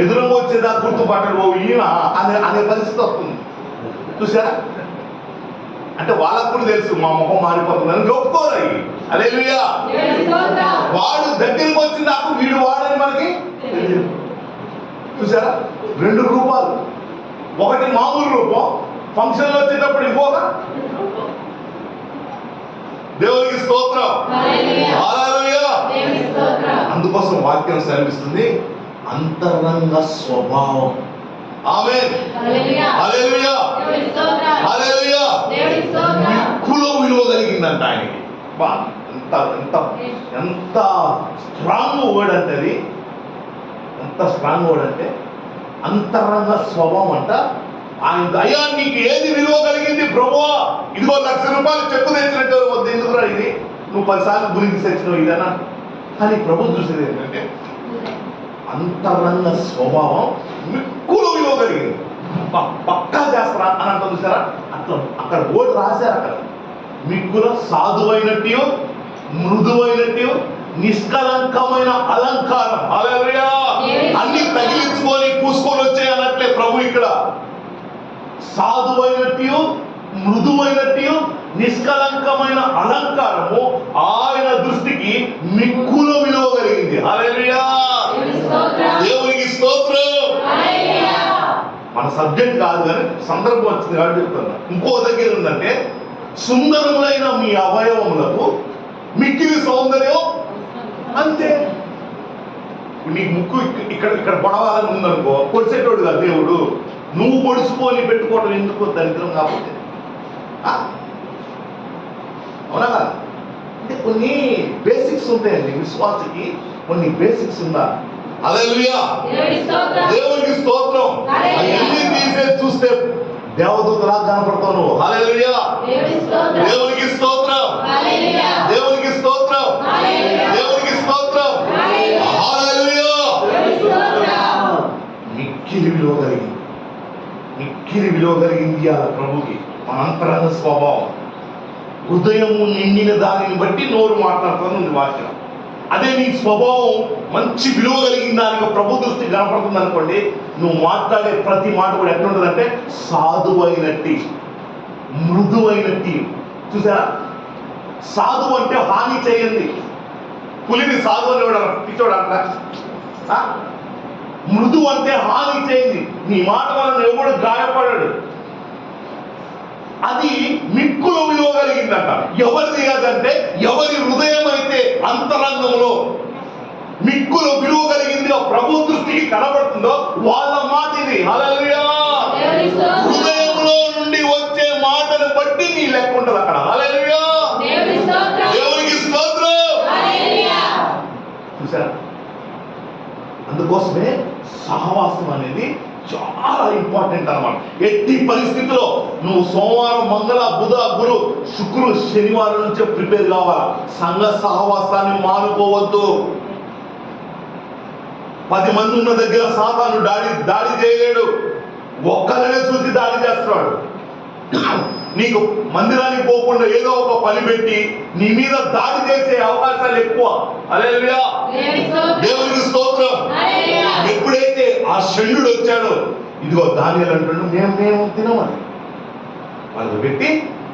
ఎదురుగా వచ్చేదా గుర్తుపట్టడు ఈయన అనే పరిస్థితి వస్తుంది. చూసారా? అంటే వాళ్ళకు కూడా తెలుసు మా ముఖం మారిపోతుందని ఒప్పుకోరు. హల్లెలూయా, వాడు దగ్గరికి వచ్చిన నాకు వీడు వాడని మనకి తెలియదు. చూసారా? 2 రూపాలు, ఒకటి మామూలు రూపం, ఫంక్షన్లో వచ్చేటప్పుడు ఇంకొక. దేవునికి స్తోత్రం, హల్లెలూయా. అందుకోసం వాక్యం సెలవిస్తుంది అంతరంగ స్వభావం. ఆమేన్, హల్లెలూయా, హల్లెలూయా. మిక్కులో విలువ కలిగిందంట ఆయనకి. ఎంత ఎంత ఎంత స్ట్రాంగ్ వర్డ్ అంటే అది, ఎంత స్ట్రాంగ్ వర్డ్ అంటే అంతరంగ స్వభావం అంట. ఆయన దయా నీకు ఏది విలువ కలిగింది ప్రభువా? ఇదిగో 1,00,000 రూపాయలు చెక్కు తెచ్చినట్టు వద్దు, ఎందుకురా ఇది, నువ్వు 10 సార్లు గురించి తెచ్చినావు ఇదన్నా. కానీ ప్రభు చూసేది ఏంటంటే అంతరంగ స్వభావం మిక్కులో విలువ కలిగింది. పక్కా చేస్తారా అని అంటారు చూసారా? అట్లా అక్కడ ఓటు రాశారు. అక్కడ మిక్కులో సాధువైనట్టు, మృదువైనట్టు, నిష్కలంకమైన అలంకారం. హల్లెలూయా, అన్ని తగిలించుకొని పూసుకొని వచ్చాయి అన్నట్లే ప్రభు ఇక్కడ. సాధువైనట్టు, మృదువైనట్టు, నిష్కలంకమైన అలంకారము ఆయన దృష్టికి మిక్కుల విలువ కలిగింది. హల్లెలూయా, దేవునికి స్తోత్రం. మన సబ్జెక్ట్ కాదు కానీ సందర్భం వచ్చింది కాబట్టి చెప్తున్నా. ఇంకో దగ్గర ఉందంటే సుందరములైన మీ అవయవములకు మిక్కిలి సౌందర్యం అంతే. నీకు ముక్కు ఇక్కడ ఇక్కడ పొడవాలని ఉందనుకో, పొడిచేటోడు కాదు దేవుడు. నువ్వు పొడుచుకొని పెట్టుకోవడం ఎందుకు? దరిద్రం కాకపోతే. అవునా కదా? అంటే కొన్ని బేసిక్స్ ఉంటాయండి విశ్వాసకి, కొన్ని బేసిక్స్ ఉండాలి. హల్లెలూయా, దేవునికి స్తోత్రం. అవన్నీ తీసేసి చూస్తే దేవదూతలా కనపడతావు నువ్వు. హల్లెలూయా, దేవునికి స్తోత్రం, దేవునికి స్తోత్రం, దేవునికి స్తోత్రం. హల్లెలూయా, మిక్కిలి విలువ కలిగింది, మిక్కిలి విలువ కలిగింది ఆ ప్రభుకి మన అంతరంగ స్వభావం. హృదయము నిండిన దానిని బట్టి నోరు మాట్లాడుతుంది వాక్యం. అదే నీ స్వభావం మంచి విలువ కలిగిన దానికి ప్రభు దృష్టి కనపడుతుంది అనుకోండి, నువ్వు మాట్లాడే ప్రతి మాట కూడా ఎట్లుంటుందంటే సాధువైనట్టి, మృదువైనట్టి. చూసారా? సాధువు అంటే హాని చేయండి. పులిని సాధువు అని పిచ్చోడంట. మృదు అంటే హాని చేయండి, నీ మాట వలన ఎవడు గాయపడాడు. అది మిక్కులో విలువ కలిగిందంట. ఎవరిది కాదంటే ఎవరి హృదయం అయితే అంతరంగంలో మిక్కులో విలువ కలిగింది ప్రభు దృష్టికి కనబడుతుందో వాళ్ళ మాట ఇది. హల్లెలూయా, స్తోత్రం. హృదయంలో నుండి వచ్చే మాటను బట్టి నీ లెక్క ఉంటుంది అక్కడ. హల్లెలూయా. దేవుని స్తోత్రం. దేవునికి స్తోత్రం. హల్లెలూయా. చూసారా, అందుకోసమే సహవాసం అనేది చాలా ఇంపార్టెంట్ అన్నమాట. ఎట్టి పరిస్థితిలో నువ్వు సోమవారం, మంగళ, బుధ, గురు, శుక్రు, శనివారం నుంచే ప్రిపేర్ కావాలా. సంఘ సహవాసాన్ని మానుకోవద్దు. 10 మంది ఉన్న దగ్గర సాతాను దాడి చేయలేడు. ఒక్కరినే చూసి దాడి చేస్తున్నాడు. నీకు మందిరానికి పోకుండా ఏదో ఒక పని పెట్టి నీ మీద దాడి చేసే అవకాశాలు ఎక్కువ. హల్లెలూయా. దేవునికి స్తోత్రం. ఎప్పుడైతే ఆ షండు వచ్చాడో, ఇదిగో దానియేలు అంటాడు, మేము తినమని వాళ్ళు పెట్టి,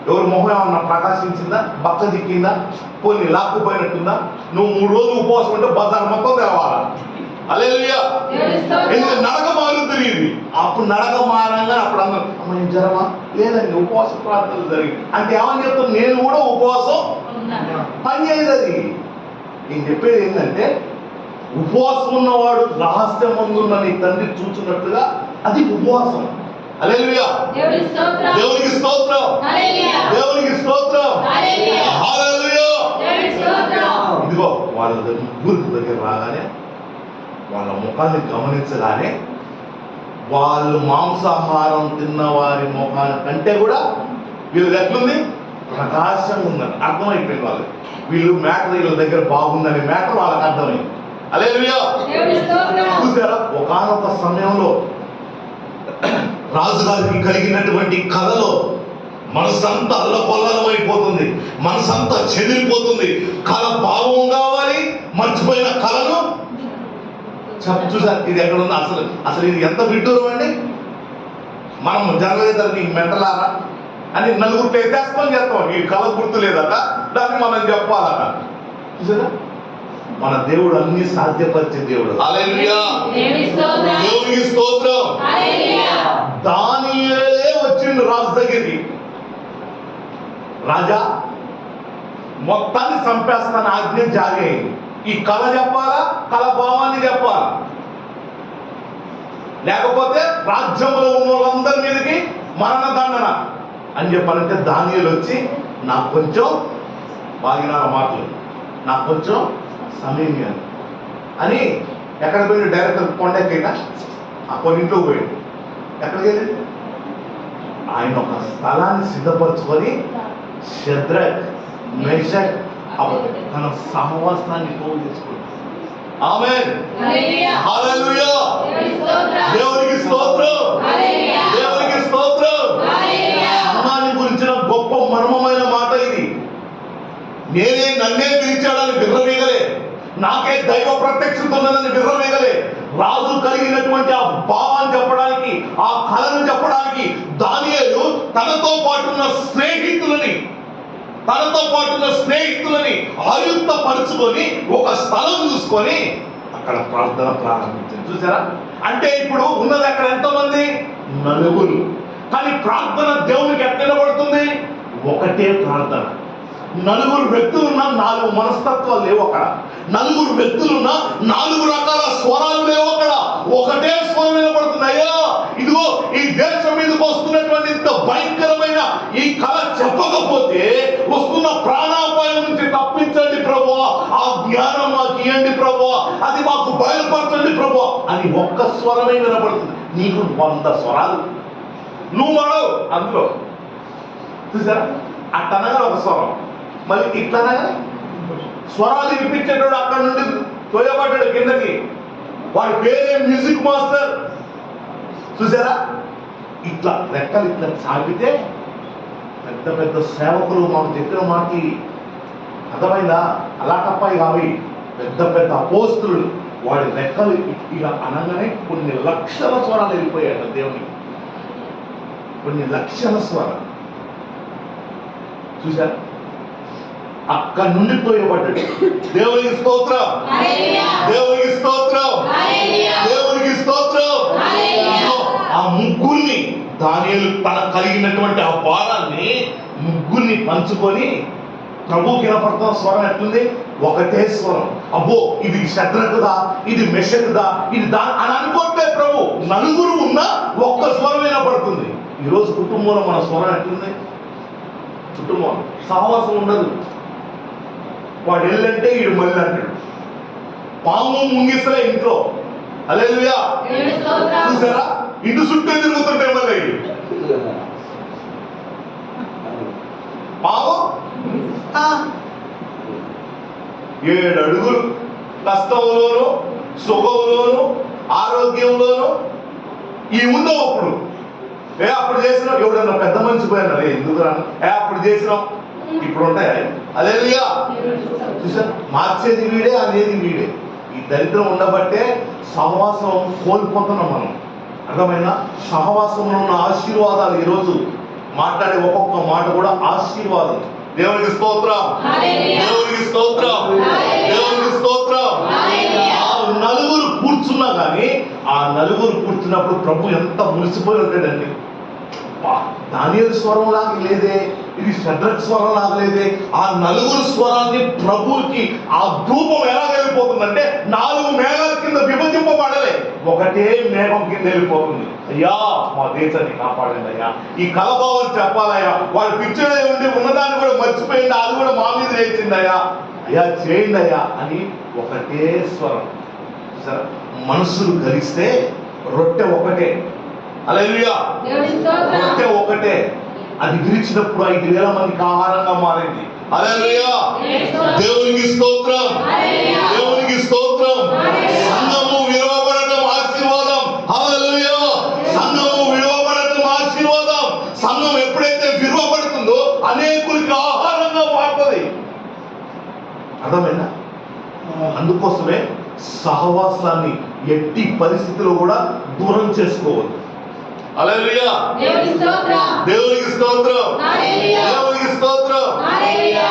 ఎవరు మొహం ఏమన్నా ప్రకాశించిందా, బక్క దిక్కిందా, పోనీ లాక్కుపోయినట్టుందా, నువ్వు 3 రోజులు ఉపవాసం ఉంటే బజార్ మొత్తం తేవాలా. హల్లెలూయా. ఎందుకంటే నడక మారుతుంది. ఇది అప్పుడు నడక మారంగా అప్పుడు అందరూ అమ్మ ఏం జ్వరమా లేదండి, ఉపవాస ప్రార్థనలు జరిగింది అంటే ఏమని చెప్తాను, నేను కూడా ఉపవాసం పని చేయదు. అది నేను చెప్పేది ఏంటంటే, ఉపవాసం ఉన్నవాడు రహస్యం ముందున్న నీ తండ్రి చూచున్నట్లుగా అది ఉపవాసం. హల్లెలూయా. దేవునికి స్తోత్రం. దేవునికి స్తోత్రం. హల్లెలూయా. ఇదిగో వాళ్ళ ముగ్గురు దగ్గర రాగానే, వాళ్ళ ముఖాన్ని గమనించగానే, వాళ్ళు మాంసాహారం తిన్న వారి ముఖాల కంటే కూడా వీళ్ళు ఎట్లుంది, ప్రకాశంగా ఉందని అర్థమైపోయింది వాళ్ళకి. వీళ్ళు మ్యాటర్ వీళ్ళ దగ్గర బాగుందనే మ్యాటర్ వాళ్ళకి అర్థమైంది. హల్లెలూయా. చూసారా, ఒకానొక సమయంలో రాజుగారికి కలిగినటువంటి కళలో మనసంతా అల్లకొల్లం అయిపోతుంది, మనసంతా చెదిరిపోతుంది. కళ భావం కావాలి, మర్చిపోయిన కళను చూసారు. ఇది ఎక్కడ ఉంది అసలు ఇది ఎంత విడ్డూరం అండి. మనం జనరల్గా నీకు మెంటలారా అని నలుగురు ఎత్తేసుకొని చేస్తాం. నీకు కళ గుర్తు లేదట, దాన్ని మనం చెప్పాలట. చూసారా, మన దేవుడు అన్ని సాధ్యపరిచే దేవుడు. హల్లెలూయా. దేవునికి స్తోత్రం. దానియేలే వచ్చిండు రాజు దగ్గరికి. రాజా, మొత్తాన్ని చంపేస్తాను ఆజ్ఞ జారీ అయింది. ఈ కళ చెప్పాలా, కళ భావాన్ని చెప్పాలా, లేకపోతే రాజ్యంలో ఉన్న వాళ్ళందరి మీదకి మరణదండన అని చెప్పాలంటే దానియేలు వచ్చి, నాకు కొంచెం బాగినార మాటలు, నాకు కొంచెం సమయం అని ఎక్కడికి పోయింది, డైరెక్ట్ కొండెక్కైనా ఆ కొన్నింట్లో పోయింది. ఎక్కడికి వెళ్ళింది, ఆయన ఒక స్థలాన్ని సిద్ధపరచుకొని షద్రక్, మేషక్, తన సహవాసాన్ని పోగు చేసుకుంటాడు. ఆమేన్. హల్లెలూయా. దేవునికి స్తోత్రం. దేవునికి స్తోత్రం. సంఘాన్ని గురించిన గొప్ప మర్మమైన మాట ఇది. నన్నే పిలిచాడని విర్రవీగలే, నాకే దైవ ప్రత్యక్షత ఉన్నదని విర్రవీగలే. రాజు కలిగినటువంటి ఆ భావాన్ని చెప్పడానికి, ఆ కళను చెప్పడానికి దానియేలు తనతో పాటున్న స్నేహితులని ఆయుక్తపరుచుకొని ఒక స్థలం చూసుకొని అక్కడ ప్రార్థన ప్రారంభించారు. చూసారా, అంటే ఇప్పుడు ఉన్నది అక్కడ ఎంతమంది, 9. కానీ ప్రార్థన దేవునికి ఎక్కడ పడుతుంది, ఒకటే ప్రార్థన. 9 వ్యక్తులున్న 4 మనస్తత్వాలు లేవు అక్కడ. 9 వ్యక్తులున్న 4 రకాల స్వరాలు లేవు అక్కడ. ఒకటే స్వరం వినపడుతుంది. అయ్యా, ఇదిగో ఈ దేశం మీదకి వస్తున్నటువంటి ఇంత భయంకరమైన ఈ కళ చెప్పకపోతే వస్తున్న ప్రాణాపాయం నుంచి తప్పించండి ప్రభువా, ఆ జ్ఞానం మాకు ఇవ్వండి ప్రభువా, అది మాకు బయలుపరచండి ప్రభువా అని ఒక్క స్వరమే వినపడుతుంది. నీకు 100 స్వరాలు నువ్వు వాడవు అందులో. చూసారా, అట్టనగా ఒక స్వరం, మళ్ళీ ఇట్లనగా స్వరాలు వినిపించేటోడు అక్కడ నుండి తోయబడ్డాడు కిందకి. వాడి పేరే మ్యూజిక్ మాస్టర్. చూసారా, ఇట్లా రెక్కలు ఇట్లా సాగితే పెద్ద పెద్ద సేవకులు మాకు చెప్పిన మాకి అర్థమైందా, అలా తప్పాయి కావి పెద్ద పెద్ద అపోస్తులు వాడి రెక్కలు ఇలా అనగానే కొన్ని లక్షల స్వరాలు వెళ్ళిపోయాడు దేవునికి. కొన్ని లక్షల స్వరాలు. చూసారా, అక్కడి నుండి తోయబడ్డాడు. దేవునికి స్తోత్రం. దేవునికి స్తోత్రం. దేవునికి స్తోత్రం. ఆ ముగ్గురిని దానియేలు తన కలిగినటువంటి ఆ భారాన్ని ముగ్గురిని పంచుకొని ప్రభువుకి వినపడుతున్న స్వరం ఎట్లుంది? ఒకటే స్వరం. అబ్బో ఇది శద్రకుదా, ఇది మెషకుదా, ఇది అని అనుకుంటే ప్రభు నలుగురు ఉన్నా ఒక్క స్వరం వినపడుతుంది. ఈరోజు కుటుంబంలో మన స్వరం ఎట్లుంది? కుటుంబం సహవాసం ఉండదు. వాడు ఎల్లంటే ఈడు మళ్ళీ అంటాడు. పాము ముంగిసలే ఇంట్లో. హల్లెలూయా. చూసారా? ఇంటి చుట్టూ తిరుగుతుంటే మళ్ళీ పాము 7 అడుగులు కష్టంలోను, సుఖంలోను, ఆరోగ్యంలోను ఈ ఉండవు. అప్పుడు అప్పుడు చేసినాం. ఎవడన్నా పెద్ద మనిషి పోయినా ఎందుకు రా అప్పుడు చేసినాం. ఇప్పుడు ఉంటాయా? హల్లెలూయా. చూసా, మార్చేది వీడే, అనేది వీడే. ఈ దరిద్రం ఉండబట్టే సహవాసం కోల్పోతున్నాం మనం. అర్థమైనా? సహవాసంలో ఉన్న ఆశీర్వాదాలు ఈరోజు మాట్లాడే ఒక్కొక్క మాట కూడా ఆశీర్వాదం. దేవునికి స్తోత్రం, దేవునికి స్తోత్రం, దేవునికి స్తోత్రం. ఆ నలుగురు కూర్చున్నా కానీ ఆ నలుగురు కూర్చున్నప్పుడు ప్రభు ఎంత మురిసిపోయి ఉంటాడండి. దానియేలు స్వరం లాగా లేదే, ఇది శద్రక్ స్వరం లాగా లేదే. ఆ నలుగురు స్వరాన్ని ప్రభువుకి ఆ ధూపం ఎలా వెళ్ళిపోతుందంటే 4 మేఘాల కింద విభజింపబడలే, ఒకటే మేఘం కింద వెళ్ళిపోతుంది. అయ్యా మా దేశాన్ని కాపాడండి అయ్యా, ఈ కలభావం చెప్పాలయ్యా, వాడు పిచ్చడే ఉండి ఉన్నదాన్ని కూడా మర్చిపోయింది, అది కూడా మా మీద లేచిందయ్యా, అయ్యా చేయండి అయ్యా అని ఒకటే స్వరం. సరే, మనసులు కలిస్తే రొట్టె ఒకటే. హల్లెలూయా. రొట్టె ఒకటే. అది విరిచినప్పుడు 5,000 మందికి ఆహారంగా మారింది. హల్లెలూయా. దేవునికి స్తోత్రం, దేవునికి స్తోత్రం. సంఘము విలువబడటం ఆశీర్వాదం. హల్లెలూయా. సంఘము విలువబడటం ఆశీర్వాదం. సంఘం ఎప్పుడైతే విలువబడుతుందో అనేకులకి ఆహారంగా మారుతుంది. అర్థమైందా? అందుకోసమే సహవాసాన్ని ఎట్టి పరిస్థితిలో కూడా దూరం చేసుకోవద్దు. హల్లెలూయా. దేవునికి స్తోత్రం, దేవునికి స్తోత్రం, దేవునికి స్తోత్రం.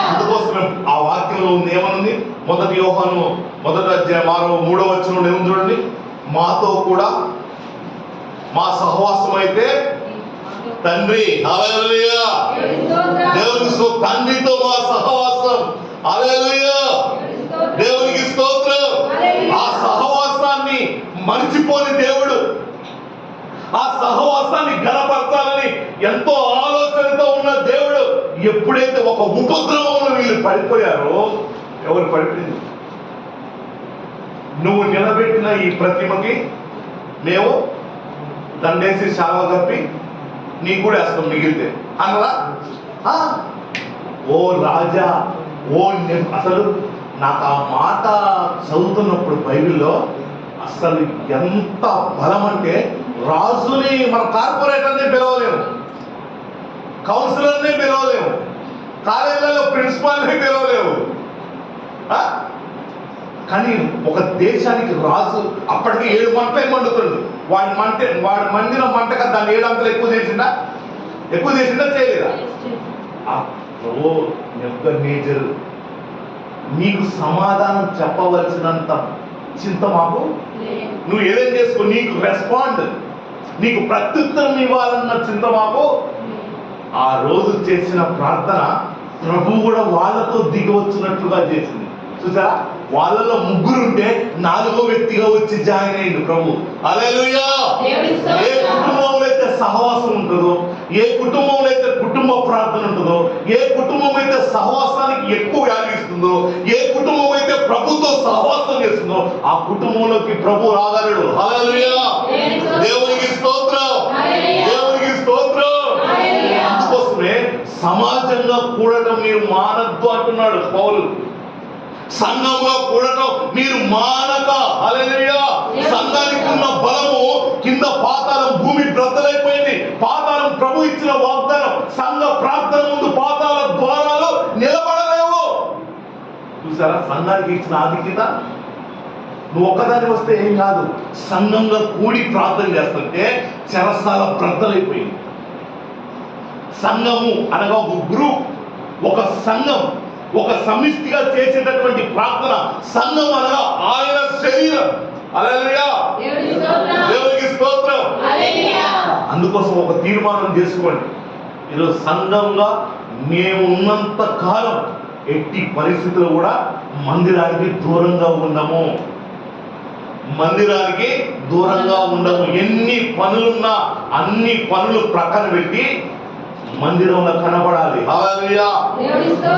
అందుకోసమే ఆ వాక్యంలో ఉంది, ఏమనుంది? 1 యోహాను 1వ అధ్యాయం 3వ వచనంలో ఏముంది చూడండి. మాతో కూడా మా సహవాసం అయితే తండ్రి. హల్లెలూయా. దేవునికి స్తోత్రం. తండ్రితో మా సహవాసం. హల్లెలూయా. దేవునికి స్తోత్రం. ఆ సహవాసాన్ని మర్చిపోని దేవుడు, ఆ సహవాసాన్ని గణపరచాలని ఎంతో ఆలోచనతో ఉన్న దేవుడు ఎప్పుడైతే ఒక ఉపద్రవంలో వీళ్ళు పడిపోయారో, ఎవరు పడిపోయింది? నువ్వు నిలబెట్టిన ఈ ప్రతిమకి మేము దండేసి శావ కప్పి నీకు కూడా వేస్తాం మిగిలితే అన్నరా? ఓ రాజా, అసలు నాకు ఆ మాట చదువుతున్నప్పుడు బైబిల్లో అసలు ఎంత బలం అంటే, రాజుని మన కార్పొరేటర్ని పిలవలేము, కౌన్సిలర్ని పిలవలేము, కాలేజీలలో ప్రిన్సిపాల్ని పిలవలేము. కానీ ఒక దేశానికి రాజు అప్పటికి 7 మంటలు మండుతుంది. వాడి మండిన మంటగా దాన్ని 7 అంతలు ఎక్కువ చేసిందా చేయలేదా? నెబుకద్నెజరు నీకు సమాధానం చెప్పవలసినంత చింత మాకు, నువ్వు ఏదేం చేసుకో, నీకు రెస్పాండ్, నీకు ప్రత్యుత్తరం ఇవ్వాలన్న చింత మాకు. ఆ రోజు చేసిన ప్రార్థన ప్రభు కూడా వాళ్ళతో దిగవచ్చున్నట్లుగా చేసింది. చూసారా? వాళ్ళలో 3 ఉంటే 4వ వ్యక్తిగా వచ్చి జాయిన్ అయ్యింది ప్రభు. హల్లెలూయా. ఏ కుటుంబంలో అయితే సహవాసం ఉంటుందో, ఏ కుటుంబంలో అయితే కుటుంబ ప్రార్థన ఉంటుందో, ఏ కుటుంబం అయితే సహవాసానికి ఎక్కువ వాల్యూ ఇస్తుందో, ఏ కుటుంబం అయితే ప్రభుతో సహవాసం చేస్తుందో ఆ కుటుంబంలోకి ప్రభు రాగలడు. హల్లెలూయా. దేవునికి స్తోత్రం, దేవునికి స్తోత్రం. అందుకోసమే సమాజంగా కూడటం మీరు మానద్దు అంటున్నాడు పౌలు. సంఘంగా కూడటం మీరు మానక. హల్లెలూయా. సంఘానికి ఉన్న బలము కింద పాతాళం, భూమి బ్రద్దలైపోయింది. పాతాళం ప్రభు ఇచ్చిన వాగ్దానం. సంఘ ప్రార్థన ముందు పాతాళ ద్వారాలు నిలబడలేవు. చూసారా? సంఘానికి ఇచ్చిన ఆధిక్యత. నువ్వు ఒక్కదాన్ని వస్తే ఏం కాదు, సంఘంగా కూడి ప్రార్థన చేస్తుంటే చెరసాల బ్రద్దలైపోయింది. సంఘము అనగా ఒక గ్రూప్, ఒక సంఘం, ఒక సమిష్టిగా చేసేటటువంటి ప్రార్థన. సంఘం అనగా ఆయన శరీరం. హల్లెలూయా. దేవునికి స్తోత్రం. అందుకోసం ఒక తీర్మానం చేసుకోండి. ఈరోజు సంఘంగా మేము ఉన్నంత కాలం ఎట్టి పరిస్థితుల్లో కూడా మందిరానికి దూరంగా ఉండము. మందిరానికి దూరంగా ఉండము. ఎన్ని పనులున్నా అన్ని పనులు ప్రక్కన పెట్టి మందిరంలో కనబడాలి. హల్లెలూయా.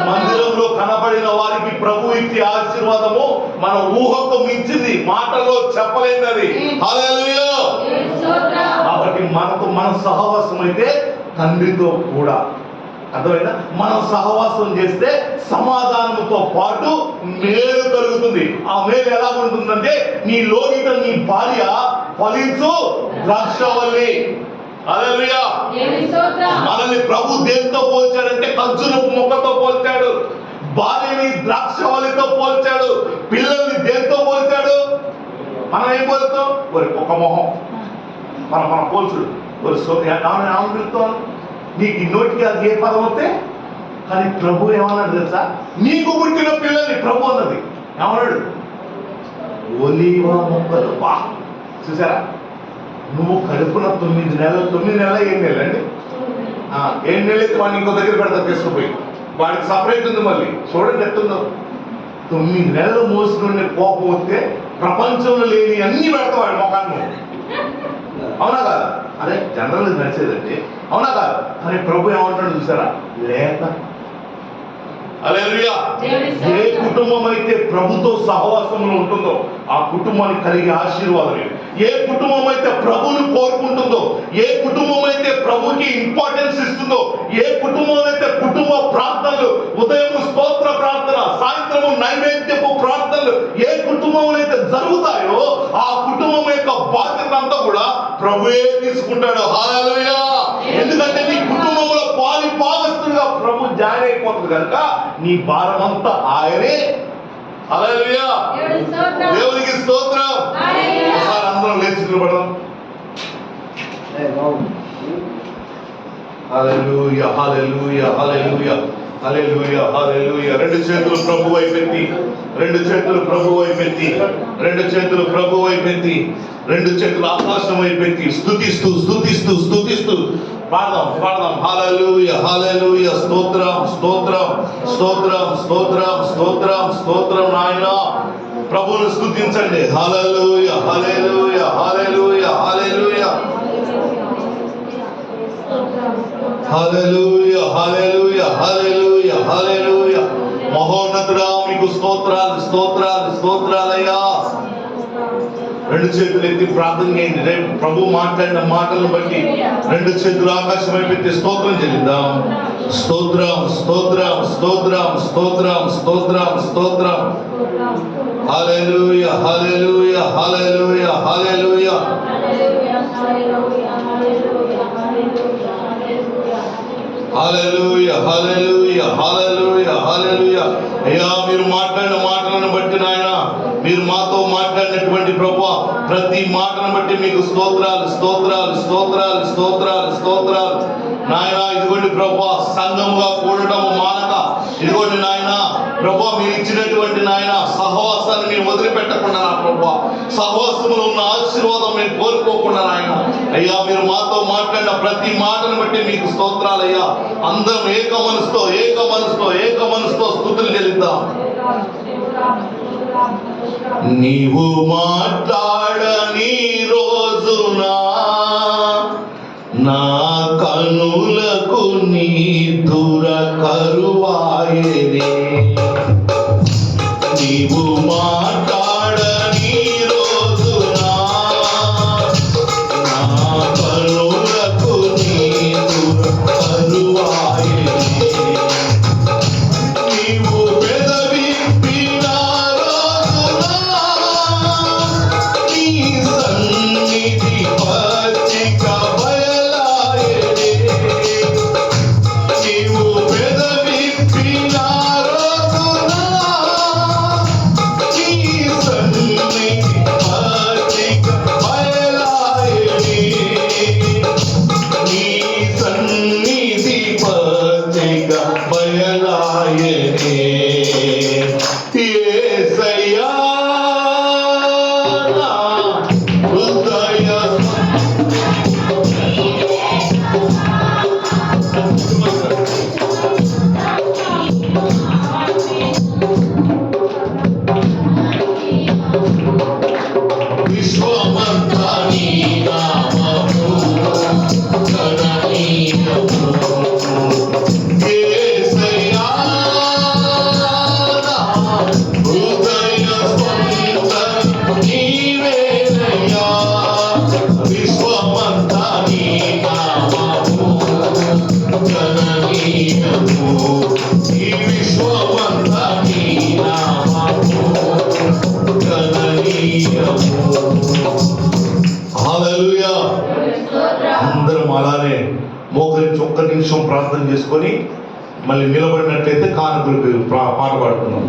మందిరంలో కనబడిన వారికి ప్రభు ఇచ్చే ఆశీర్వాదము మన ఊహకు మించింది, మాటల్లో చెప్పలేనిది. హల్లెలూయా. కాబట్టి మన సహవాసం అయితే తండ్రితో కూడా, అర్థమైందా? మనం సహవాసం చేస్తే సమాధానంతో పాటు మేలు కలుగుతుంది. ఆ మేలు ఎలా ఉంటుందంటే నీ లోగిట నీ భార్య ఫలించు ద్రాక్షవల్లి. హల్లెలూయా. మనల్ని ప్రభు దేంతో పోల్చాడంటే ఖర్జూరపు మొక్కతో పోల్చాడు, భార్యని ద్రాక్షవల్లితో పోల్చాడు, పిల్లల్ని దేంతో పోల్చాడు? మనం ఏం పోలుతాం? ఒక మొహం మన పోల్చుడు. పిలుస్తాం నీకు నోటికి అది ఏ పదం వస్తే. కానీ ప్రభు ఏమన్నాడు తెలుసా? నీకు పుట్టిన పిల్లల్ని ప్రభు అన్నది ఏమన్నాడు? ఒలీవ మొక్కలు. బా, చూసారా? నువ్వు కడుపున 9 నెలలు 7 నెలలు అండి. 7 నెలలు అయితే వాడిని ఇంకో దగ్గర పెడతారు తీసుకుపోయి, వాడికి సపరేట్ ఉంది. మళ్ళీ చూడండి ఎట్టుందో. 9 నెలలు మోసుకునే కోపం వస్తే ప్రపంచంలో లేని అన్ని పెడతా వాడి మొఖాన్ని. అవునా కాదు? అదే జనరల్ నడిచేదండి, అవునా కాదు? కానీ ప్రభు ఏమంటాడు చూసారా? లేత. హల్లెలూయా. ఏ కుటుంబం అయితే ప్రభుతో సహవాసంలో ఉంటుందో ఆ కుటుంబానికి కలిగే ఆశీర్వాదం. ఏ కుటుంబం అయితే ప్రభుని కోరుకుంటుందో, ఏ కుటుంబం అయితే ప్రభుకి ఇంపార్టెన్స్ ఇస్తుందో, ఏ కుటుంబం అయితే కుటుంబ ప్రార్థనలు, ఉదయం స్తోత్ర ప్రార్థన, సాయంత్రము నైవేద్యపు ప్రార్థనలు ఏ కుటుంబంలో అయితే జరుగుతాయో ఆ కుటుంబం యొక్క బాధ్యత అంతా కూడా ప్రభువే తీసుకుంటాడు. హల్లెలూయా. ఎందుకంటే నీ కుటుంబంలో పాలి భాగస్తులుగా ప్రభు జాయిన్ అయిపోతుంది కనుక నీ భారం అంతా ఆయనే. హల్లెలూయా. దేవునికి స్తోత్రం. ఒకసారి అందరం లేచి నిలబడదాం. హల్లెలూయా, హల్లెలూయా, హల్లెలూయా, హల్లెలూయా, హల్లెలూయా. రెండు చేతులు ప్రభు వైపెత్తి, రెండు చేతులు ప్రభు వైపెత్తి, రెండు చేతులు ప్రభు వైపెత్తి, రెండు చేతులు ఆకాశం వైపెత్తి స్తుతిస్తూ స్తుతిస్తూ స్తుతిస్తూ పాడదాం, పాడదాం. హల్లెలూయా, హల్లెలూయా. స్తోత్రం, స్తోత్రం, స్తోత్రం, స్తోత్రం, స్తోత్రం, స్తోత్రం. నాయన ప్రభువును స్తుతించండి. హల్లెలూయా, హల్లెలూయా, హల్లెలూయా, హల్లెలూయా, హల్లెలూయా, హల్లెలూయా, హల్లెలూయా, హల్లెలూయా. మహోన్నతుడా మీకు స్తోత్రాలు, స్తోత్రాలు, స్తోత్రాలయ్యా. రెండు చేతులు ఎత్తి ప్రార్థన చేయండి. రేపు ప్రభు మాట్లాడిన మాటలను బట్టి రెండు చేతులు ఆకాశం వైపెత్తి స్తోత్రం చెల్లిద్దాం. స్తోత్రం, స్తోత్రం, స్తోత్రం, స్తోత్రం, స్తోత్రం, స్తోత్రం. హల్లెలూయా, హల్లెలూయా, హల్లెలూయా, హల్లెలూయా. హల్లెలూయా, హల్లెలూయా, హల్లెలూయా, హల్లెలూయా. అయ్యా మీరు మాట్లాడిన మాటలను బట్టి నాయన, మీరు మాతో మాట్లాడినటువంటి ప్రభువా ప్రతి మాటను బట్టి మీకు స్తోత్రాలు, స్తోత్రాలు, స్తోత్రాలు, స్తోత్రాలు, స్తోత్రాలు. నాయన ఇదిగోండి ప్రభువా సంఘముగా కూడటం మానక, ఇదిగోండి నాయన ప్రభువా మీరు ఇచ్చినటువంటి నాయన సహవాసాన్ని మీరు వదిలిపెట్టకుండా నా ప్రభువా సహవాసంలో ఉన్న ఆశీర్వాదం మేము కోరుకోకుండా నాయన అయ్యా మీరు మాతో మాట్లాడిన ప్రతి మాటను బట్టి మీకు స్తోత్రాలయ్యా. అందరం ఏక మనసుతో ఏక మనసుతో ఏక మనసుతో స్తుతులు చెల్లిద్దాం. నీవు మాట్లాడని రోజున నా కనులకు నీ దుర కరువాయనే. నీవు మాట్లాడని రోజున నా కనులకు నీ దుర కరువాయనే. నీవు పెదవి సన్నిధి పచ్చిక బయలాయనే. నీవు పెదవి అందరం అలానే మోకరించి ఒక్క నిమిషం ప్రార్థన చేసుకొని మళ్ళీ నిలబడినట్లయితే కానుకలకు పాట పాడుతున్నాం.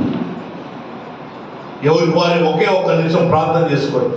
ఎవరికి వారే ఒకే ఒక్క నిమిషం ప్రార్థన చేసుకోండి.